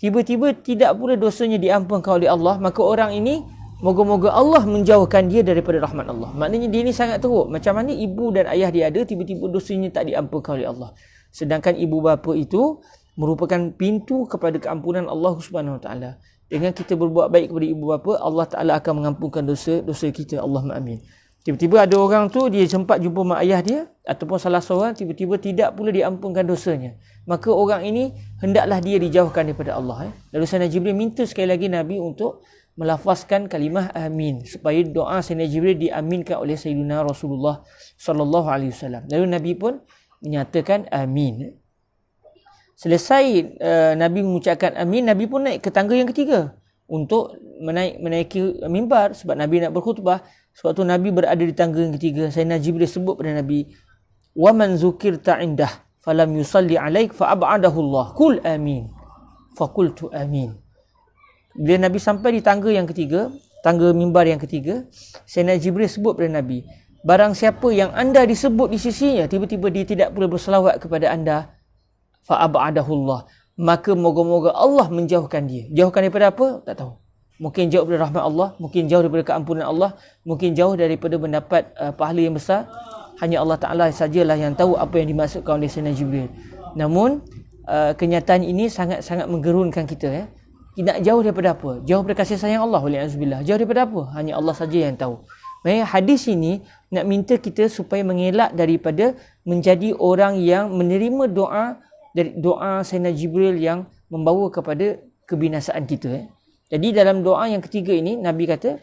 tiba-tiba tidak pula dosanya diampunkan oleh Allah, maka orang ini moga-moga Allah menjauhkan dia daripada rahmat Allah. Maknanya dia ni sangat teruk. Macam mana ibu dan ayah dia ada, tiba-tiba dosanya tak diampunkan oleh Allah. Sedangkan ibu bapa itu merupakan pintu kepada keampunan Allah Subhanahu Wa Taala. Dengan kita berbuat baik kepada ibu bapa, Allah Taala akan mengampunkan dosa kita. Allahumma amin. Tiba-tiba ada orang tu dia sempat jumpa mak ayah dia ataupun salah seorang, tiba-tiba tidak pula diampunkan dosanya. Maka orang ini hendaklah dia dijauhkan daripada Allah. Lalu Sayyidina Jibril minta sekali lagi Nabi untuk melafazkan kalimah amin supaya doa Sayyidina Jibril diaminkan oleh Sayyidina Rasulullah sallallahu alaihi wasallam. Lalu Nabi pun menyatakan amin. Selesai Nabi mengucapkan amin, Nabi pun naik ke tangga yang ketiga untuk menaiki mimbar sebab Nabi nak berkhutbah. Sebab tu Nabi berada di tangga yang ketiga. Sayyidina Jibril sebut pada Nabi, "Wa man zukirta indah falam yusalli alaik fa ab'adahu Allah. Qul amin." Faqultu amin. Bila Nabi sampai di tangga yang ketiga, tangga mimbar yang ketiga, Sayyidina Jibril sebut pada Nabi, barang siapa yang anda disebut di sisinya, tiba-tiba dia tidak pula berselawat kepada anda, fa ab'adahu Allah, maka moga-moga Allah menjauhkan dia. Jauhkan daripada apa? Tak tahu. Mungkin jauh daripada rahmat Allah, mungkin jauh daripada keampunan Allah, mungkin jauh daripada mendapat pahala yang besar. Hanya Allah Ta'ala sajalah yang tahu apa yang dimaksudkan oleh Sayyidina Jibril. Namun kenyataan ini sangat-sangat menggerunkan kita. Tidak jauh daripada apa? Jauh daripada kasih sayang Allah, wali'azubillah. Jauh daripada apa? Hanya Allah saja yang tahu. Hadis ini nak minta kita supaya mengelak daripada menjadi orang yang menerima doa dari doa Sayyidina Jibril yang membawa kepada kebinasaan kita. Jadi dalam doa yang ketiga ini, Nabi kata,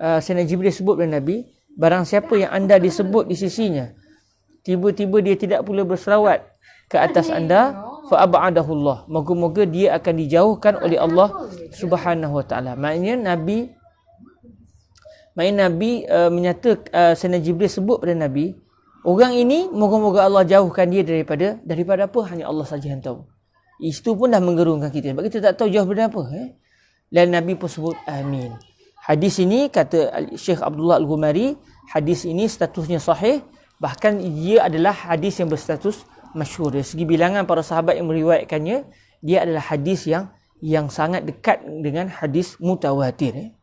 Sayyidina Jibril sebut kepada Nabi, barang siapa yang anda disebut di sisinya, tiba-tiba dia tidak pula berselawat ke atas anda, fa ab'adahu Allah, moga-moga dia akan dijauhkan oleh Allah Subhanahu Wa Taala. Maknanya Nabi menyatakan, Sayyidina Jibril sebut pada Nabi, orang ini moga-moga Allah jauhkan dia daripada apa, hanya Allah saja yang tahu. Itu pun dah menggerunkan kita, sebab kita tak tahu jauh daripada apa. Dan Nabi pun sebut amin. Hadis ini kata Syekh Abdullah Al-Ghumari, hadis ini statusnya sahih, bahkan dia adalah hadis yang berstatus masyhur. Dari segi bilangan para sahabat yang meriwayatkannya, dia adalah hadis yang sangat dekat dengan hadis mutawatir.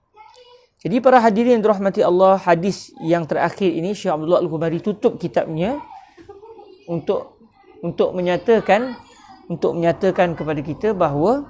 Jadi para hadirin yang dirahmati Allah, hadis yang terakhir ini Syekh Abdullah Al-Ghumari tutup kitabnya untuk menyatakan kepada kita bahawa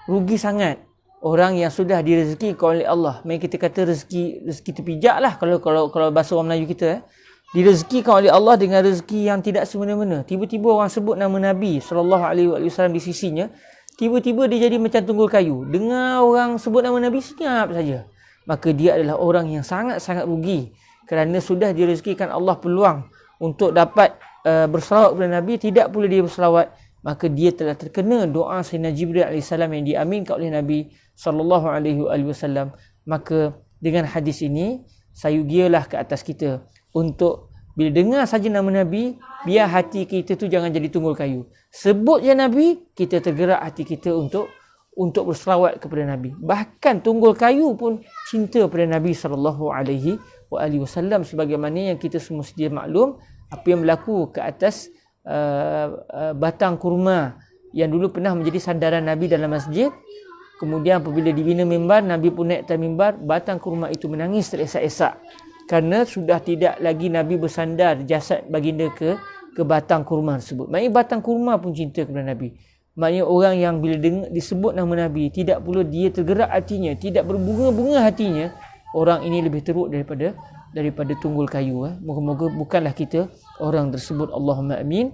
rugi sangat orang yang sudah direzekikan oleh Allah. Mari kita kata rezeki terpijak lah kalau bahasa orang Melayu kita. Direzekikan oleh Allah dengan rezeki yang tidak semena-mena. Tiba-tiba orang sebut nama Nabi SAW di sisinya, tiba-tiba dia jadi macam tunggul kayu. Dengar orang sebut nama Nabi, senyap saja. Maka dia adalah orang yang sangat-sangat rugi kerana sudah direzekikan Allah peluang untuk dapat berselawat kepada Nabi, tidak pula dia berselawat, maka dia telah terkena doa Sayyidina Jibril AS yang diaminkan oleh Nabi SAW. Maka dengan hadis ini, sayugialah ke atas kita untuk bila dengar saja nama Nabi, biar hati kita tu jangan jadi tunggul kayu. Sebut je Nabi, kita tergerak hati kita untuk berselawat kepada Nabi. Bahkan tunggul kayu pun cinta pada Nabi SAW, sebagaimana yang kita semua sedia maklum apa yang berlaku ke atas batang kurma yang dulu pernah menjadi sandaran Nabi dalam masjid. Kemudian apabila dibina mimbar, Nabi pun naik atas mimbar, batang kurma itu menangis teresak-esak kerana sudah tidak lagi Nabi bersandar jasad baginda ke batang kurma tersebut. Maknanya batang kurma pun cinta kepada Nabi. Maknanya orang yang bila dengar disebut nama Nabi, tidak pula dia tergerak hatinya, tidak berbunga-bunga hatinya, orang ini lebih teruk daripada tunggul kayu. Moga-moga bukanlah kita orang tersebut. Allahumma amin.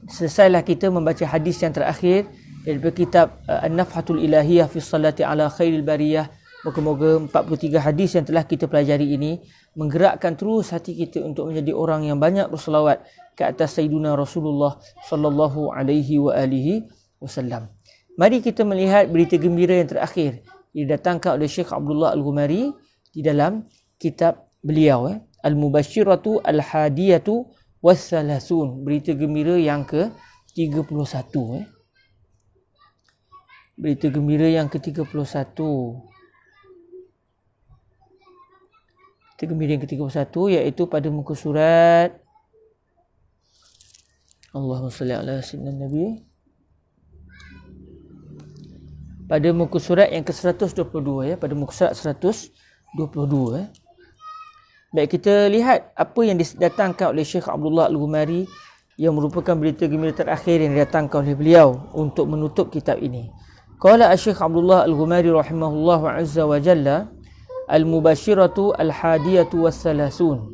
Selesailah kita membaca hadis yang terakhir daripada kitab An-Nafhatul Ilahiyah fi Salati ala Khairil Bariyah. Moga-moga 43 hadis yang telah kita pelajari ini menggerakkan terus hati kita untuk menjadi orang yang banyak berselawat ke atas Sayyiduna Rasulullah sallallahu alaihi wa alihi wasallam. Mari kita melihat berita gembira yang terakhir didatangkan oleh Syekh Abdullah Al-Ghumari di dalam kitab beliau, Al-Mubashiratu Al-Hadiyatu Was-Salasun, berita gembira yang ke-31. Berita gembira yang ke-31. Berita gembira yang ke-31 iaitu pada muka surat Allahumma salli ala sayyidina Nabi. Pada muka surat yang ke-122 pada muka surat 122. Baik, kita lihat apa yang didatangkan oleh Syekh Abdullah Al-Ghumari yang merupakan berita gembira terakhir yang didatangkan oleh beliau untuk menutup kitab ini. Qala Syekh Abdullah Al-Ghumari rahimahullahu azza wa jalla, Al-Mubashiratu Al-Hadiyatu Was-Salasun.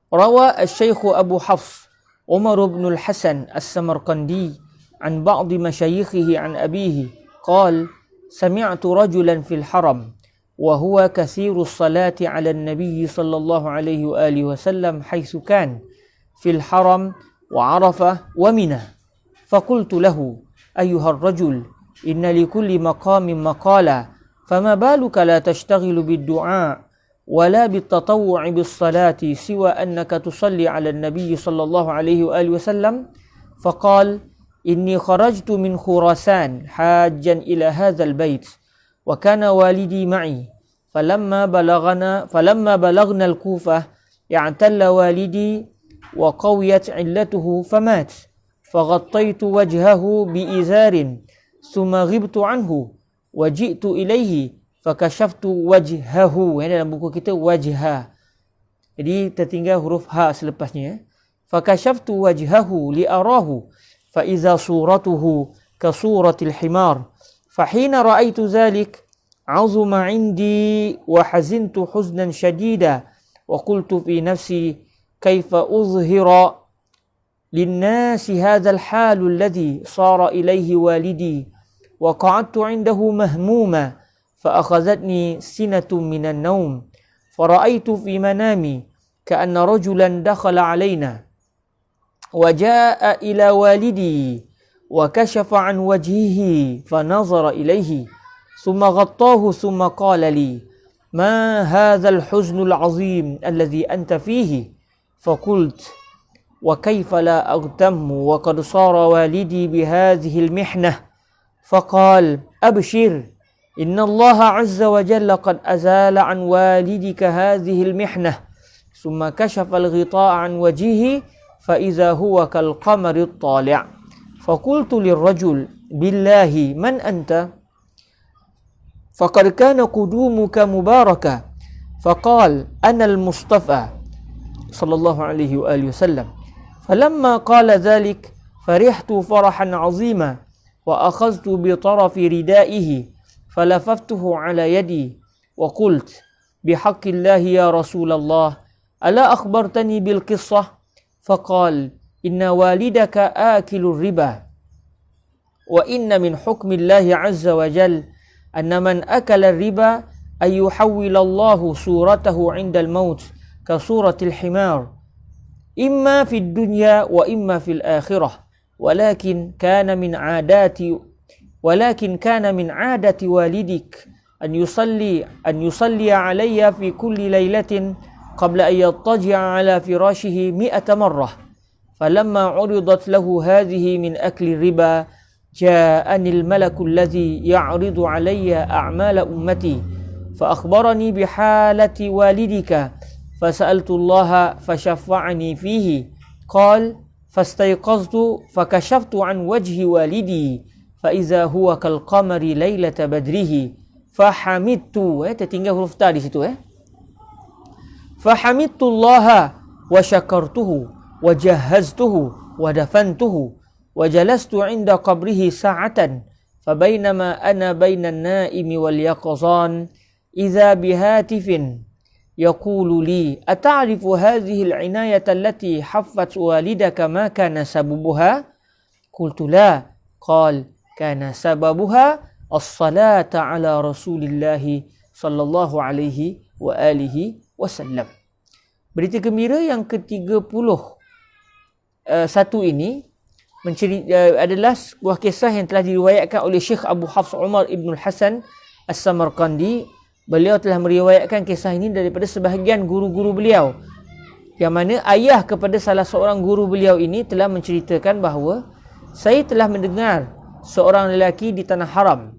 Rawa Al-Syekh Abu Hafs Umar bin Al-Hasan As-Samarqandi an ba'd masyayikhihi an abihi qala sami'tu rajulan fil haram wa huwa kathiru as-salati 'ala an-nabiy sallallahu alaihi wa alihi wasallam haythu kan fil haram wa Arafah wa Mina. Faqultu lahu ayyuha ar-rajul inna likulli maqamin maqala fama baluka la tashtaghilu bid-du'a ولا بالتطوع بالصلاة سوى أنك تصلي على النبي صلى الله عليه وآله وسلم. فقال إني خرجت من خراسان حاجا إلى هذا البيت وكان والدي معي فلما بلغنا الكوفة اعتل والدي وقويت علته فمات فغطيت وجهه بإزار ثم غبت عنه وجئت إليه fakashaftu wajhahu. Dalam buku kita wajha, jadi tertinggal huruf ha selepasnya. Fakashaftu wajhahu liarahu fa iza suratuhu ka suratil himar. Fahina ra'aitu zalik azuma indi wa hazintu huznan shadida wa qultu fi nafsi kaifa uzhira linnasi hadha alhal alladhi sara ilayhi walidi wa qa'adtu 'indahu mahmuma فأخذتني سنة من النوم فرأيت في منامي كأن رجلا دخل علينا وجاء إلى والدي وكشف عن وجهه فنظر إليه ثم غطاه ثم قال لي ما هذا الحزن العظيم الذي أنت فيه. فقلت وكيف لا أغتم وقد صار والدي بهذه المحنة. فقال أبشر إن الله عز وجل قد أزال عن والدك هذه المحنة. ثم كشف الغطاء عن وجهه فإذا هو كالقمر الطالع. فقلت للرجل بالله من أنت؟ فقد كان قدومك مباركا. فقال أنا المصطفى صلى الله عليه وآله وسلم. فلما قال ذلك فرحت فرحا عظيما وأخذت بطرف ردائه فلففته على يدي وقلت بحق الله يا رسول الله ألا أخبرتني بالقصة؟ فقال إن والدك آكل الربا وإن من حكم الله عز وجل أن من أكل الربا أن يحول الله صورته عند الموت كصورة الحمار إما في الدنيا وإما في الآخرة ولكن كان من عادة والدك أن يصلي علي في كل ليلة قبل أن يضطجع على فراشه 100 مرة. فلما عرضت له هذه من أكل الربا جاءني الملك الذي يعرض علي أعمال أمتي فأخبرني بحالة والدك fasa'altullaha fashaffa'ani fihi. Qal fastayqaztu fakashaftu an wajhi walidi fa iza huwa kal qamari lailata badrihi fahamidtu. Tertinggal huruf ta di situ. Fahamidtullaha wa syakartuhu wa jahaztuhu wa dafantuhu wa jalastu inda qabrihi sa'atan fabainama ana bainan naimi wal yaqzan idza bihatifin yaqulu li ata'rifu hadhihi al-inayata allati haffat walidaka ma kana sababuha qultu la qal kana sababuha as-salata ala Rasulillah sallallahu alaihi wa alihi wasallam. Berita gembira yang ke-31 ini adalah sebuah kisah yang telah diriwayatkan oleh Syekh Abu Hafs Umar Ibn Hasan As-Samarqandi. Beliau telah meriwayatkan kisah ini daripada sebahagian guru-guru beliau, yang mana ayah kepada salah seorang guru beliau ini telah menceritakan bahawa saya telah mendengar seorang lelaki di tanah haram.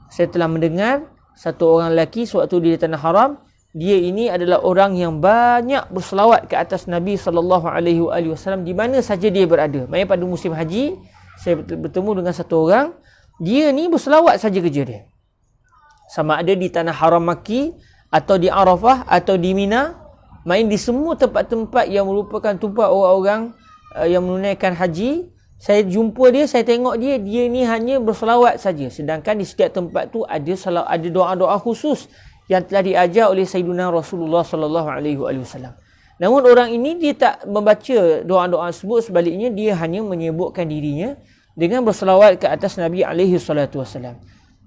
Saya telah mendengar satu orang lelaki sewaktu di tanah haram, dia ini adalah orang yang banyak berselawat ke atas Nabi SAW di mana saja dia berada. Maksudnya pada musim haji, saya bertemu dengan satu orang, dia ni berselawat saja kerja dia. Sama ada di tanah haram Makki atau di Arafah atau di Mina, main di semua tempat-tempat yang merupakan tempat orang-orang yang menunaikan haji, saya jumpa dia, saya tengok dia ni hanya berselawat saja. Sedangkan di setiap tempat tu ada doa-doa khusus yang telah diajar oleh Sayyidina Rasulullah sallallahu alaihi wasallam. Namun orang ini dia tak membaca doa-doa tersebut, sebaliknya dia hanya menyebutkan dirinya dengan berselawat ke atas Nabi alaihi salatu wasallam.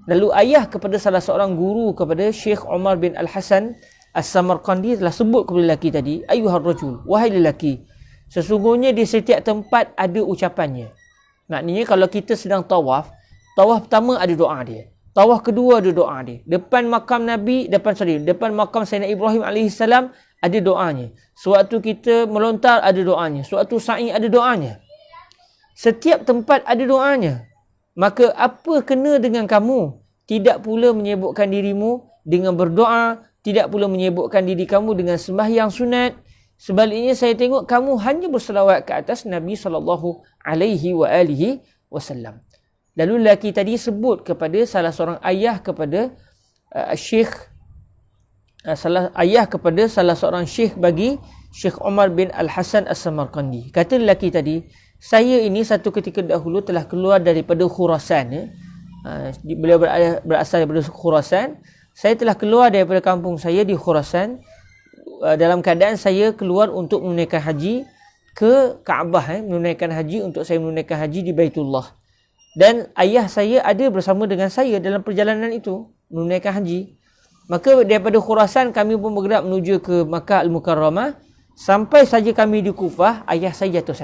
Lalu ayah kepada salah seorang guru kepada Syekh Umar bin Al-Hasan As-Samarqandi telah sebut kepada lelaki tadi, ayuhar rajul, wahai lelaki, sesungguhnya di setiap tempat ada ucapannya. Maknanya kalau kita sedang tawaf pertama ada doa dia. Tawaf kedua ada doa dia. Depan makam Sayyidina Ibrahim AS ada doanya. Sewaktu kita melontar ada doanya. Sewaktu sa'i ada doanya. Setiap tempat ada doanya. Maka apa kena dengan kamu tidak pula menyebutkan dirimu dengan berdoa, tidak pula menyebutkan diri kamu dengan sembahyang sunat? Sebaliknya saya tengok kamu hanya berselawat ke atas Nabi sallallahu alaihi wasallam. Lalu lelaki tadi sebut kepada salah seorang ayah kepada salah seorang syekh bagi Syekh Umar bin Al-Hasan As-Samarqandi. Kata lelaki tadi, saya ini satu ketika dahulu telah keluar daripada Khurasan. Beliau berasal daripada Khurasan. Saya telah keluar daripada kampung saya di Khurasan dalam keadaan saya keluar untuk menunaikan haji ke Kaabah, menunaikan haji untuk saya menunaikan haji di Baitullah. Dan ayah saya ada bersama dengan saya dalam perjalanan itu menunaikan haji. Maka daripada Khurasan kami pun bergerak menuju ke Makkah Al-Mukarramah. Sampai saja kami di Kufah, ayah saya jatuh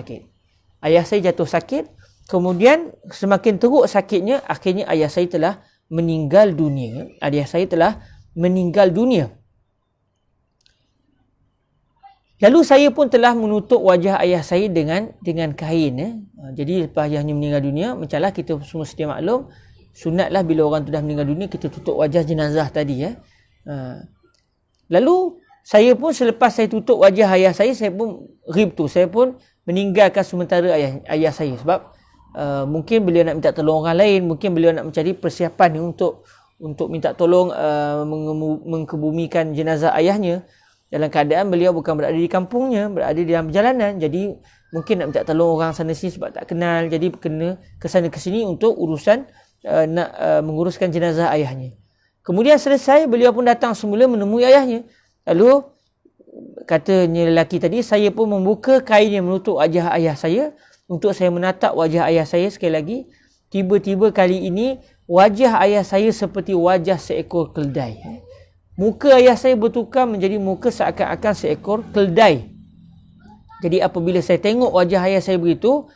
sakit. Kemudian semakin teruk sakitnya, akhirnya ayah saya telah meninggal dunia. Lalu saya pun telah menutup wajah ayah saya dengan kain. Jadi lepas ayahnya meninggal dunia, macamlah kita semua sedia maklum, sunatlah bila orang tu dah meninggal dunia kita tutup wajah jenazah tadi. Lalu saya pun selepas saya tutup wajah ayah saya pun saya pun meninggalkan sementara ayah saya sebab mungkin beliau nak minta tolong orang lain, mungkin beliau nak mencari persiapan untuk minta tolong mengkebumikan jenazah ayahnya. Dalam keadaan beliau bukan berada di kampungnya, berada di dalam perjalanan. Jadi mungkin nak minta tolong orang sana sini sebab tak kenal. Jadi kena ke sana ke sini untuk urusan nak menguruskan jenazah ayahnya. Kemudian selesai, beliau pun datang semula menemui ayahnya. Lalu katanya lelaki tadi, saya pun membuka kain yang menutup wajah ayah saya untuk saya menatap wajah ayah saya sekali lagi. Tiba-tiba kali ini wajah ayah saya seperti wajah seekor keldai. Muka ayah saya bertukar menjadi muka seakan-akan seekor keldai. Jadi apabila saya tengok wajah ayah saya begitu,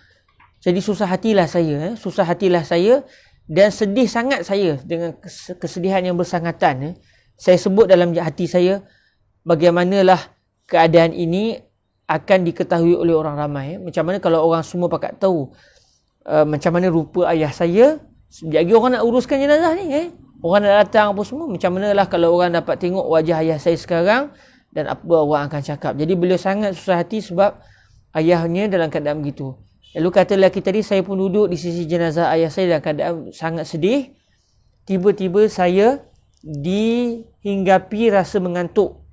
jadi susah hatilah saya dan sedih sangat saya dengan kesedihan yang bersangatan. Saya sebut dalam hati saya, bagaimanalah keadaan ini akan diketahui oleh orang ramai. Macam mana kalau orang semua pakat tahu macam mana rupa ayah saya, sekejap lagi orang nak uruskan jenazah ni. Orang nak datang apa semua. Macam manalah kalau orang dapat tengok wajah ayah saya sekarang dan apa awak akan cakap. Jadi beliau sangat susah hati sebab ayahnya dalam keadaan begitu. Lalu kata lelaki tadi, saya pun duduk di sisi jenazah ayah saya dalam keadaan sangat sedih. Tiba-tiba saya dihinggapi rasa mengantuk.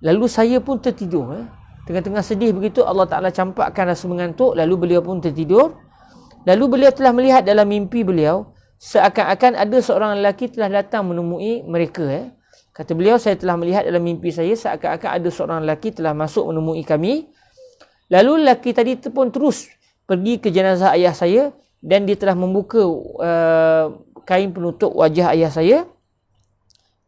Lalu saya pun tertidur. Tengah-tengah sedih begitu, Allah Ta'ala campakkan rasa mengantuk. Lalu beliau pun tertidur. Lalu beliau telah melihat dalam mimpi beliau, seakan-akan ada seorang lelaki telah datang menemui mereka. Kata beliau, saya telah melihat dalam mimpi saya, seakan-akan ada seorang lelaki telah masuk menemui kami. Lalu lelaki tadi pun terus pergi ke jenazah ayah saya dan dia telah membuka kain penutup wajah ayah saya.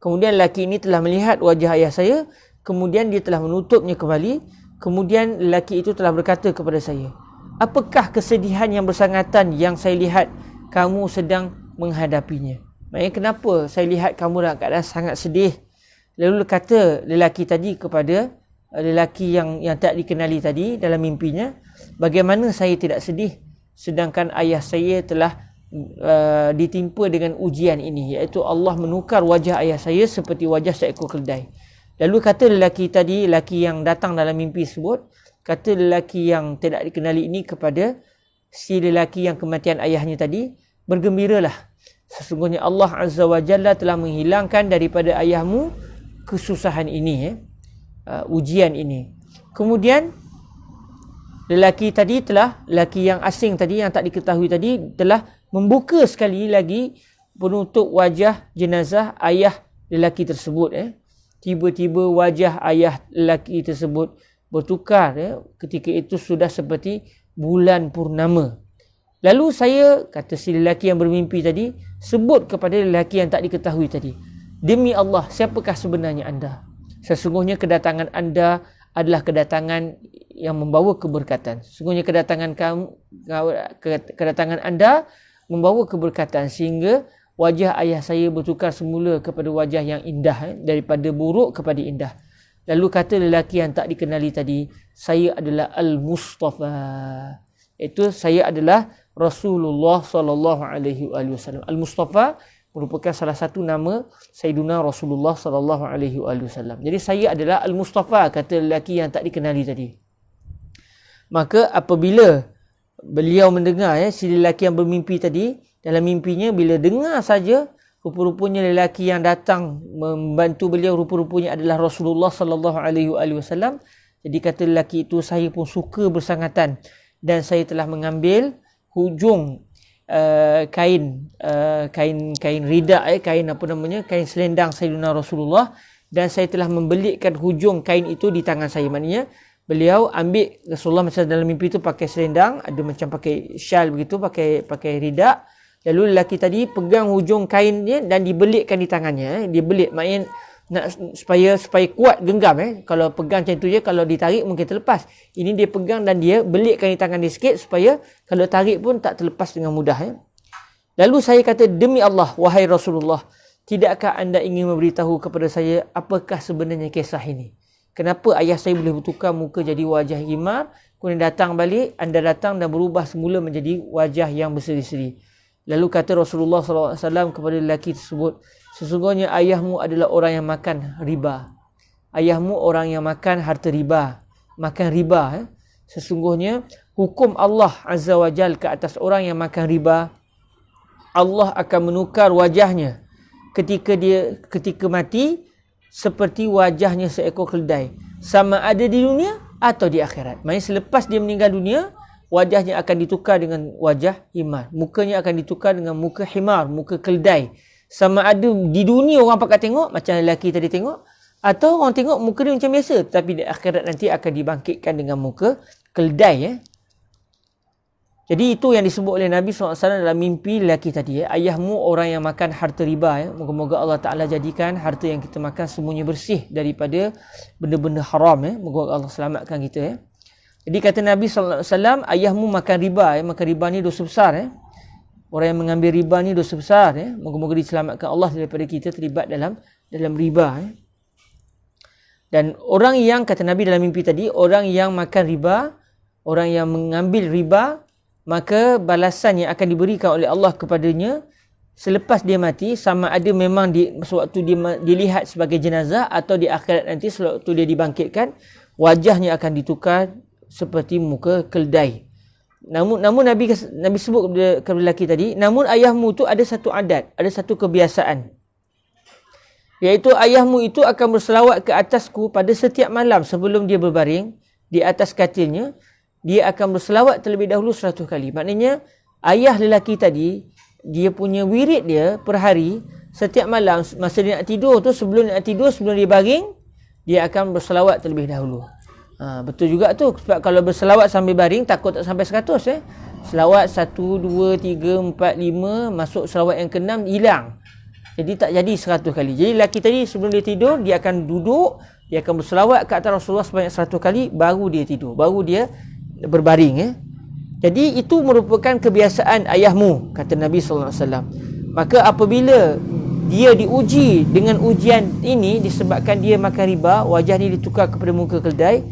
Kemudian lelaki ini telah melihat wajah ayah saya, kemudian dia telah menutupnya kembali. Kemudian lelaki itu telah berkata kepada saya, apakah kesedihan yang bersangatan yang saya lihat kamu sedang menghadapinya? Maksudnya, kenapa saya lihat kamu dalam keadaan sangat sedih? Lalu kata lelaki tadi kepada lelaki yang tak dikenali tadi dalam mimpinya, bagaimana saya tidak sedih sedangkan ayah saya telah ditimpa dengan ujian ini, iaitu Allah menukar wajah ayah saya seperti wajah seekor keledai. Lalu kata lelaki tadi, lelaki yang datang dalam mimpi tersebut, kata lelaki yang tidak dikenali ini kepada si lelaki yang kematian ayahnya tadi, bergembiralah, sesungguhnya Allah Azza wa Jalla telah menghilangkan daripada ayahmu kesusahan ini, ujian ini. Kemudian lelaki yang asing tadi, yang tak diketahui tadi, telah membuka sekali lagi penutup wajah jenazah ayah lelaki tersebut. Tiba-tiba wajah ayah lelaki tersebut bertukar. Ketika itu sudah seperti bulan purnama. Lalu saya, kata si lelaki yang bermimpi tadi, sebut kepada lelaki yang tak diketahui tadi, demi Allah, siapakah sebenarnya anda? Sesungguhnya kedatangan anda adalah kedatangan yang membawa keberkatan. Sesungguhnya kedatangan anda membawa keberkatan, sehingga wajah ayah saya bertukar semula kepada wajah yang indah, daripada buruk kepada indah. Lalu kata lelaki yang tak dikenali tadi, saya adalah Al-Mustafa. Itu saya adalah Rasulullah sallallahu alaihi wasallam. Al-Mustafa merupakan salah satu nama Sayyiduna Rasulullah sallallahu alaihi wasallam. Jadi saya adalah Al-Mustafa, kata lelaki yang tak dikenali tadi. Maka apabila beliau mendengar, si lelaki yang bermimpi tadi, dalam mimpinya bila dengar saja rupa-rupanya lelaki yang datang membantu beliau rupa-rupanya adalah Rasulullah sallallahu alaihi wasallam. Jadi kata lelaki itu, saya pun suka bersangatan dan saya telah mengambil hujung kain rida, kain selendang Sayyidina Rasulullah, dan saya telah membelitkan hujung kain itu di tangan saya. Maknanya beliau ambil Rasulullah macam dalam mimpi itu pakai selendang, ada macam pakai syal begitu, pakai rida. Lalu lelaki tadi pegang hujung kainnya dan dibelitkan di tangannya. Dibelit maknanya supaya kuat genggam. Kalau pegang macam tu je, kalau ditarik mungkin terlepas. Ini dia pegang dan dia belitkan di tangan dia sikit supaya kalau tarik pun tak terlepas dengan mudah. Lalu saya kata, demi Allah, wahai Rasulullah, tidakkah anda ingin memberitahu kepada saya apakah sebenarnya kisah ini? Kenapa ayah saya boleh bertukar muka jadi wajah himar, kemudian datang balik, anda datang dan berubah semula menjadi wajah yang berseri-seri. Lalu kata Rasulullah SAW kepada lelaki tersebut, sesungguhnya ayahmu adalah orang yang makan riba. Ayahmu orang yang makan harta riba. Makan riba. Sesungguhnya hukum Allah Azza wa Jal ke atas orang yang makan riba, Allah akan menukar wajahnya ketika mati seperti wajahnya seekor keledai, sama ada di dunia atau di akhirat. Maksudnya selepas dia meninggal dunia, wajahnya akan ditukar dengan wajah himar. Mukanya akan ditukar dengan muka himar, muka keledai. Sama ada di dunia orang pakat tengok macam lelaki tadi tengok, atau orang tengok muka dia macam biasa, tapi di akhirat nanti akan dibangkitkan dengan muka keledai. Jadi itu yang disebut oleh Nabi SAW dalam mimpi lelaki tadi. Ayahmu orang yang makan harta riba. Moga-moga Allah Ta'ala jadikan harta yang kita makan semuanya bersih daripada benda-benda haram. Moga Allah selamatkan kita. Jadi kata Nabi SAW, ayahmu makan riba. Makan riba ni dosa besar. Orang yang mengambil riba ni dosa besar. Moga-moga diselamatkan Allah daripada kita terlibat dalam riba. Dan orang yang, kata Nabi dalam mimpi tadi, orang yang makan riba, orang yang mengambil riba, maka balasan yang akan diberikan oleh Allah kepadanya selepas dia mati, sama ada memang sewaktu dia dilihat sebagai jenazah atau di akhirat nanti sewaktu dia dibangkitkan, wajahnya akan ditukar seperti muka keldai. Namun Nabi sebut kepada lelaki tadi, namun ayahmu tu ada satu adat, ada satu kebiasaan, iaitu ayahmu itu akan berselawat ke atasku pada setiap malam sebelum dia berbaring di atas katilnya. Dia akan berselawat terlebih dahulu 100 kali. Maknanya ayah lelaki tadi, dia punya wirid dia per hari, setiap malam masa dia nak tidur tu, sebelum dia baring, dia akan berselawat terlebih dahulu. Betul juga tu, sebab kalau berselawat sambil baring takut tak sampai 100 Selawat 1, 2, 3, 4, 5, masuk selawat yang ke-6 hilang. Jadi tak jadi 100 kali. Jadi lelaki tadi sebelum dia tidur, dia akan duduk, dia akan berselawat ke atas Rasulullah sebanyak 100 kali, baru dia tidur, baru dia berbaring. Jadi itu merupakan kebiasaan ayahmu, kata Nabi SAW. Maka apabila dia diuji dengan ujian ini, disebabkan dia makan riba, wajah dia ditukar kepada muka keldai,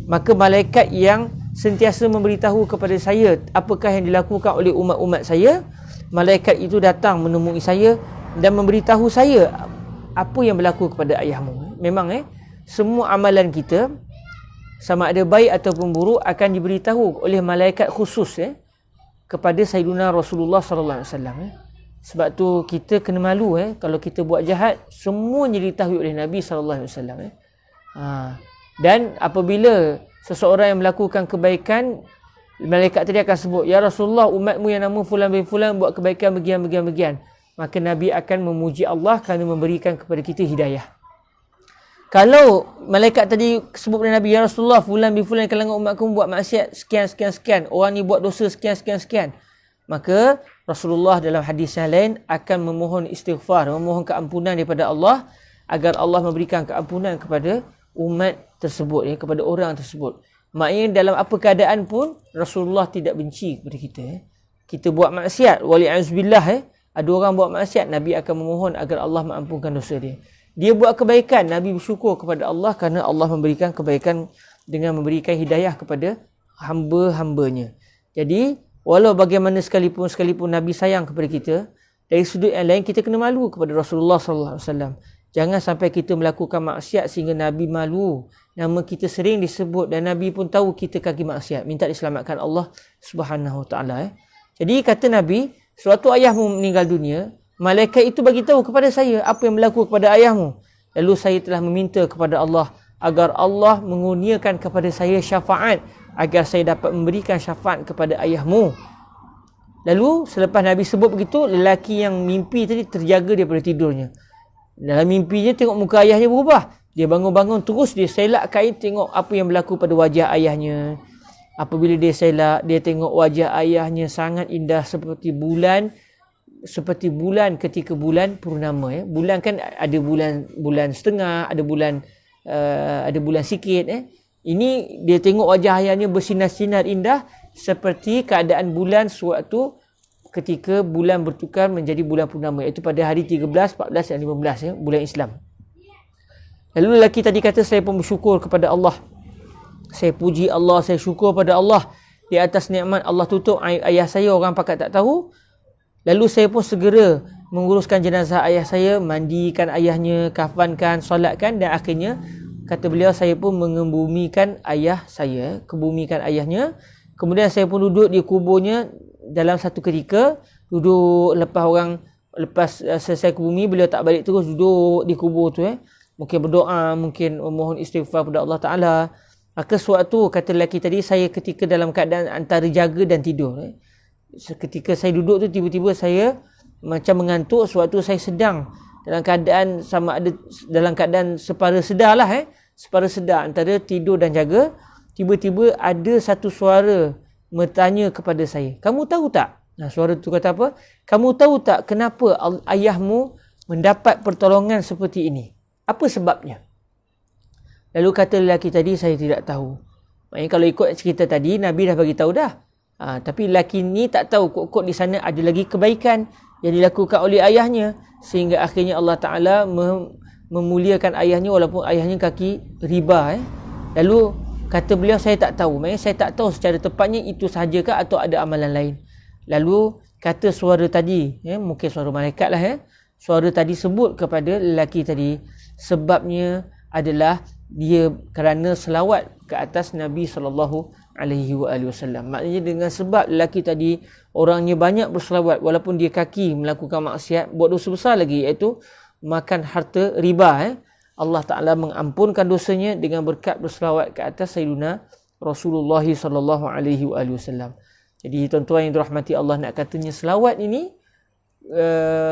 maka malaikat yang sentiasa memberitahu kepada saya apakah yang dilakukan oleh umat-umat saya, malaikat itu datang menemui saya dan memberitahu saya apa yang berlaku kepada ayahmu. Memang semua amalan kita, sama ada baik ataupun buruk, akan diberitahu oleh malaikat khusus kepada Sayyidina Rasulullah sallallahu alaihi wasallam. Sebab tu kita kena malu kalau kita buat jahat, semuanya diketahui oleh Nabi sallallahu alaihi wasallam. Dan apabila seseorang yang melakukan kebaikan, malaikat tadi akan sebut, ya Rasulullah, umatmu yang nama fulan bin fulan buat kebaikan bagian. Maka Nabi akan memuji Allah kerana memberikan kepada kita hidayah. Kalau malaikat tadi sebut kepada Nabi, ya Rasulullah, fulan bin fulan kalangan umatku buat maksiat sekian, orang ni buat dosa sekian, maka Rasulullah dalam hadis yang lain akan memohon istighfar, memohon keampunan daripada Allah, agar Allah memberikan keampunan kepada umat tersebut, kepada orang tersebut. Maknanya dalam apa keadaan pun Rasulullah tidak benci kepada kita. Kita buat maksiat, wali'azubillah, ada orang buat maksiat, Nabi akan memohon agar Allah mengampunkan dosa dia. Dia buat kebaikan, Nabi bersyukur kepada Allah kerana Allah memberikan kebaikan dengan memberikan hidayah kepada hamba-hambanya. Jadi, walau bagaimana sekalipun Nabi sayang kepada kita, dari sudut yang lain kita kena malu kepada Rasulullah sallallahu alaihi wasallam. Jangan sampai kita melakukan maksiat sehingga Nabi malu. Nama kita sering disebut dan Nabi pun tahu kita kaki maksiat. Minta diselamatkan Allah Subhanahu Wa Taala. Jadi kata Nabi, suatu ayahmu meninggal dunia, malaikat itu bagi tahu kepada saya apa yang berlaku kepada ayahmu. Lalu saya telah meminta kepada Allah agar Allah mengurniakan kepada saya syafaat, agar saya dapat memberikan syafaat kepada ayahmu. Lalu selepas Nabi sebut begitu, lelaki yang mimpi tadi terjaga daripada tidurnya. Dalam mimpinya tengok muka ayahnya berubah. Dia bangun-bangun terus, dia selak kain, tengok apa yang berlaku pada wajah ayahnya. Apabila dia selak, dia tengok wajah ayahnya sangat indah seperti bulan ketika bulan purnama. Bulan kan ada bulan setengah, ada bulan sikit. Ini dia tengok wajah ayahnya bersinar-sinar indah seperti keadaan bulan sewaktu ketika bulan bertukar menjadi bulan purnama, iaitu pada hari 13, 14 dan 15 bulan Islam. Lalu lelaki tadi kata, saya pun bersyukur kepada Allah. Saya puji Allah, saya syukur pada Allah di atas nikmat Allah tutup ayah saya, orang pakat tak tahu. Lalu saya pun segera menguruskan jenazah ayah saya, mandikan ayahnya, kafankan, solatkan, dan akhirnya kata beliau, saya pun mengebumikan ayah saya, kebumikan ayahnya. Kemudian saya pun duduk di kuburnya dalam satu ketika, duduk lepas selesai ke bumi, beliau tak balik terus, duduk di kubur tu. Mungkin berdoa, mungkin memohon istighfar kepada Allah Ta'ala. Maka sewaktu, kata lelaki tadi, saya ketika dalam keadaan antara jaga dan tidur. Ketika saya duduk tu, tiba-tiba saya macam mengantuk. Sewaktu saya sedang dalam keadaan dalam keadaan separa sedar lah. Separa sedar antara tidur dan jaga. Tiba-tiba ada satu suara bertanya kepada saya, kamu tahu tak? Suara tu kata apa? Kamu tahu tak kenapa ayahmu mendapat pertolongan seperti ini? Apa sebabnya? Lalu kata lelaki tadi, saya tidak tahu. Maknanya kalau ikut cerita tadi, Nabi dah bagi tahu dah. Tapi lelaki ni tak tahu, kok di sana ada lagi kebaikan yang dilakukan oleh ayahnya, sehingga akhirnya Allah Ta'ala memuliakan ayahnya walaupun ayahnya kaki riba. Lalu kata beliau, saya tak tahu. Maksudnya saya tak tahu secara tepatnya itu sahajakah atau ada amalan lain. Lalu kata suara tadi, mungkin suara malaikat lah, suara tadi sebut kepada lelaki tadi, sebabnya adalah dia kerana selawat ke atas Nabi SAW. Maknanya dengan sebab lelaki tadi orangnya banyak berselawat, walaupun dia kaki melakukan maksiat, buat dosa besar lagi, iaitu makan harta riba, Allah Ta'ala mengampunkan dosanya dengan berkat berselawat ke atas Sayyidina Rasulullah SAW. Jadi tuan-tuan yang dirahmati Allah, nak katanya selawat ini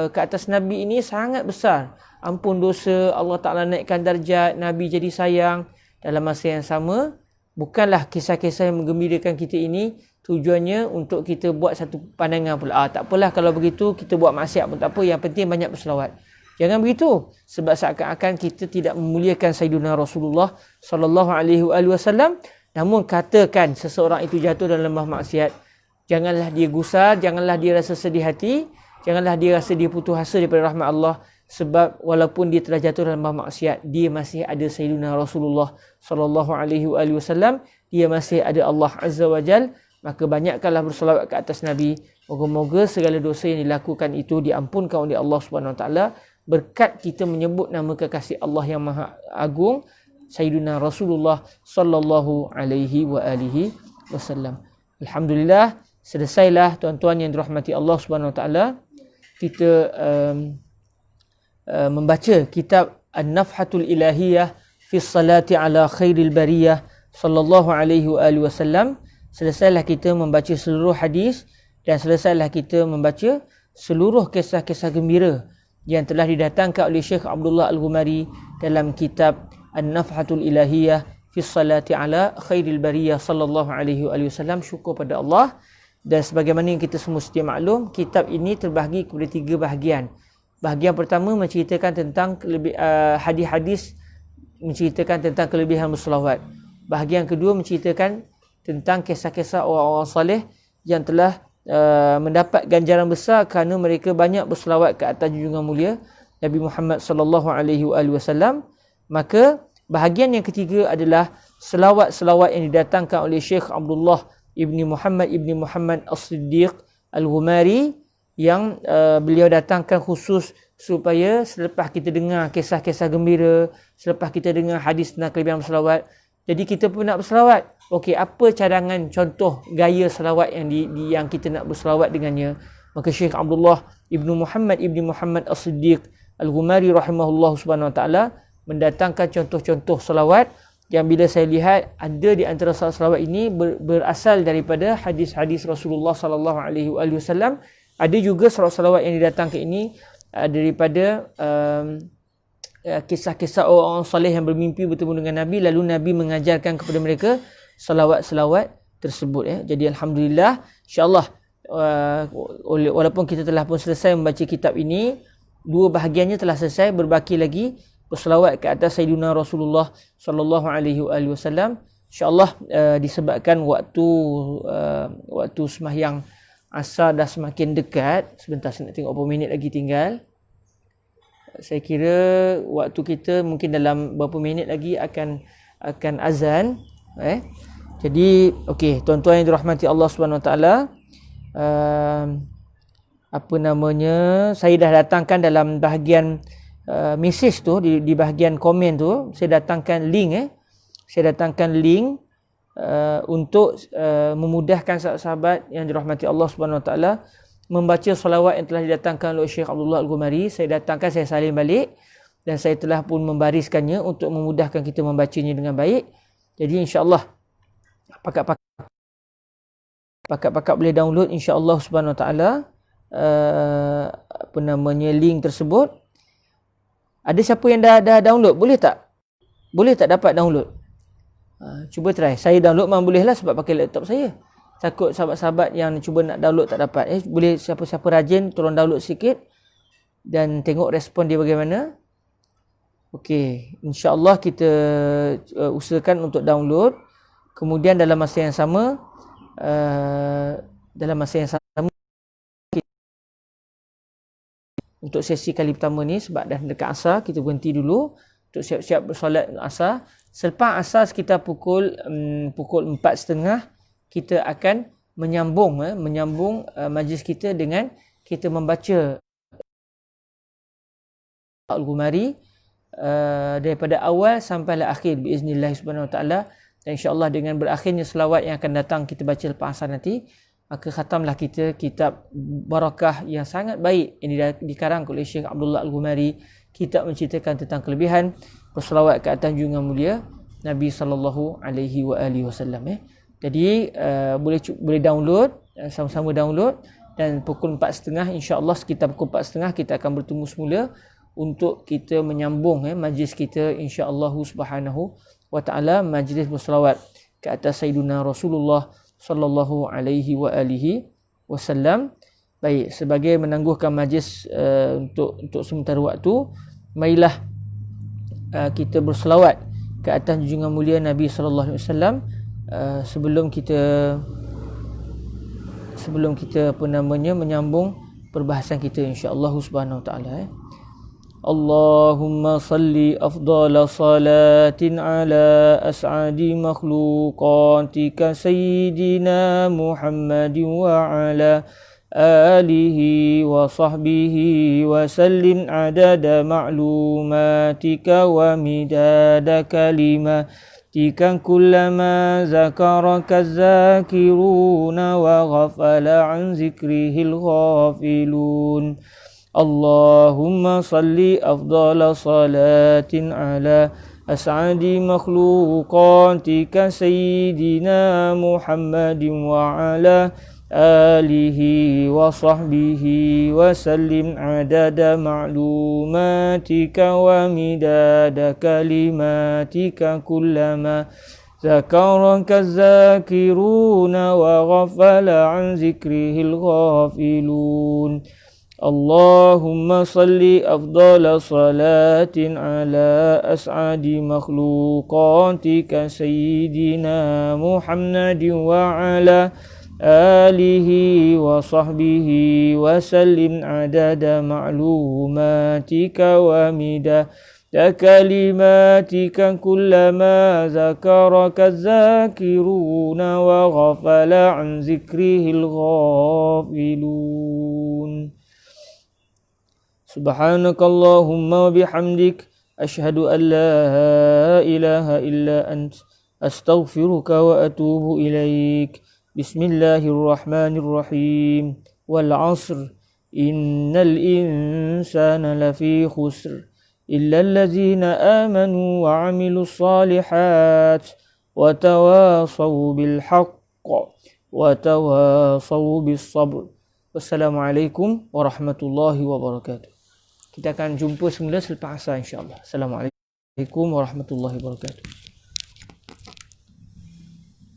ke atas Nabi ini sangat besar. Ampun dosa, Allah Ta'ala naikkan darjat, Nabi jadi sayang. Dalam masa yang sama, bukanlah kisah-kisah yang menggembirakan kita ini tujuannya untuk kita buat satu pandangan pula. Tak apalah kalau begitu, kita buat maksiat pun tak apa, yang penting banyak berselawat. Jangan begitu, sebab seakan-akan kita tidak memuliakan Sayyidina Rasulullah SAW. Namun katakan seseorang itu jatuh dalam lembah maksiat, janganlah dia gusar, janganlah dia rasa sedih hati, janganlah dia rasa dia putus asa daripada rahmat Allah, sebab walaupun dia telah jatuh dalam lembah maksiat, dia masih ada Sayyidina Rasulullah SAW, dia masih ada Allah Azza wa Jal. Maka banyakkanlah berselawat ke atas Nabi. Moga-moga segala dosa yang dilakukan itu diampunkan oleh Allah Subhanahu Wa Taala berkat kita menyebut nama kekasih Allah yang Maha Agung, Sayyidina Rasulullah sallallahu alaihi wa alihi wasallam. Alhamdulillah, selesailah tuan-tuan yang dirahmati Allah Subhanahu Wa Taala. Kita membaca kitab An-Nafhatul Ilahiyah fi Salati ala Khairil Bariyah sallallahu alaihi wa alihi wasallam. Selesailah kita membaca seluruh hadis dan selesailah kita membaca seluruh kisah-kisah gembira yang telah didatangkan oleh Syekh Abdullah Al-Ghumari dalam kitab An-Nafhatul Ilahiyah fi Salati ala Khairil Bariyah sallallahu alaihi wasallam. Syukur pada Allah. Dan sebagaimana yang kita semua sedia maklum, kitab ini terbahagi kepada 3 bahagian. Bahagian pertama menceritakan tentang hadis-hadis menceritakan tentang kelebihan berselawat. Bahagian kedua menceritakan tentang kisah-kisah orang-orang soleh yang telah mendapat ganjaran besar kerana mereka banyak berselawat ke atas junjungan mulia Nabi Muhammad sallallahu alaihi wasallam. Maka bahagian yang ketiga adalah selawat-selawat yang didatangkan oleh Syekh Abdullah ibni Muhammad As-Siddiq Al-Ghumari, yang beliau datangkan khusus supaya selepas kita dengar kisah-kisah gembira, selepas kita dengar hadis tentang kelebihan berselawat, jadi kita pun nak berselawat. Okey, apa cadangan contoh gaya selawat yang kita nak berselawat dengannya? Maka Syekh Abdullah ibni Muhammad As-Siddiq Al-Ghumari rahimahullah subhanahu wa ta'ala mendatangkan contoh-contoh selawat yang bila saya lihat ada di antara selawat ini berasal daripada hadis-hadis Rasulullah sallallahu alaihi wasallam. Ada juga selawat yang didatangkan ini daripada kisah-kisah orang soleh yang bermimpi bertemu dengan Nabi, lalu Nabi mengajarkan kepada mereka selawat-selawat tersebut. Jadi alhamdulillah, insya-Allah walaupun kita telah pun selesai membaca kitab ini, 2 bahagiannya telah selesai, berbaki lagi berselawat ke atas Sayyidina Rasulullah sallallahu alaihi wasallam. Insya-Allah disebabkan waktu sembahyang asar dah semakin dekat, sebentar saya nak tengok berapa minit lagi tinggal. Saya kira waktu kita mungkin dalam berapa minit lagi akan azan. Jadi okey, tuan-tuan yang dirahmati Allah Subhanahu Wa Taala, saya dah datangkan dalam bahagian mesej tu, di bahagian komen tu saya datangkan link untuk memudahkan sahabat-sahabat yang dirahmati Allah Subhanahu Wa Taala membaca selawat yang telah didatangkan oleh Syekh Abdullah Al-Ghumari. Saya datangkan, saya salin balik dan saya telah pun membariskannya untuk memudahkan kita membacanya dengan baik. Jadi insya-Allah pakat-pakat boleh download insya-Allah Subhanahu Wa Taala link tersebut. Ada siapa yang dah download? Boleh tak dapat download? Cuba try. Saya download memang boleh lah sebab pakai laptop saya. Takut sahabat-sahabat yang cuba nak download tak dapat. Boleh siapa-siapa rajin tolong download sikit dan tengok respon dia bagaimana. Okey, insya-Allah kita usahakan untuk download. Kemudian dalam masa yang sama untuk sesi kali pertama ni, sebab dah dekat asar, kita berhenti dulu untuk siap-siap bersolat asar. Selepas asar sekitar pukul 4.30 kita akan menyambung majlis kita dengan kita membaca Al-Ghumari daripada awal sampai akhir biiznillah subhanahu wa taala, dan insya-Allah dengan berakhirnya selawat yang akan datang kita baca lepas asar nanti, maka khatamlah kita kitab barakah yang sangat baik yang dikarang oleh Syekh Abdullah Al-Ghumari. Kitab menceritakan tentang kelebihan berselawat ke atas junjungan mulia Nabi sallallahu alaihi wasallam. Jadi boleh download, sama-sama download, dan pukul 4.30 insya-Allah, sekitar pukul 4.30 kita akan bertemu semula untuk kita menyambung majlis kita insya-Allah subhanahu wa taala, majlis berselawat ke atas Sayyidina Rasulullah sallallahu alaihi wasallam. Baik, sebagai menangguhkan majlis untuk sementara waktu, marilah kita berselawat ke atas junjungan mulia Nabi sallallahu alaihi wasallam sebelum kita menyambung perbahasan kita insya-Allah subhanahu wa taala. Allahumma salli afdala salatin ala as'adi makhluqatika sayyidina Muhammadin wa ala alihi wa sahbihi wa sallim adada ma'lumatika wa midada kalimatika kullama zakaraka zakiruna wa ghafala an zikrihil ghafilun. Allahumma salli afdala salatin ala as'adi makhluqatika sayyidina Muhammadin wa ala alihi wa sahbihi wa sallim adada ma'lumatika wa midada kalimatika kullama zakaraka zakiruna wa ghafala an zikrihil ghafilun. Allahumma salli afdala salatin ala as'adi makhluqatika sayyidina Muhammadin wa ala alihi wa sahbihi wa sallim adada ma'lumatika wa midada kalimatika kullama zakaraka zakiruna wa ghafala an zikrihil ghafilun. Subhanakallahumma wa bihamdik ashhadu an la ilaha illa ant astaghfiruka wa atubu ilaik. Bismillahirrahmanirrahim. Wal 'asr innal insana lafi khusr illa allazina amanu wa 'amilus solihat wa tawasaw bil haqq wa tawasaw bis sabr. Wassalamualaikum warahmatullahi wabarakatuh. Kita akan jumpa semula selepas asar insya-Allah. Assalamualaikum warahmatullahi wabarakatuh.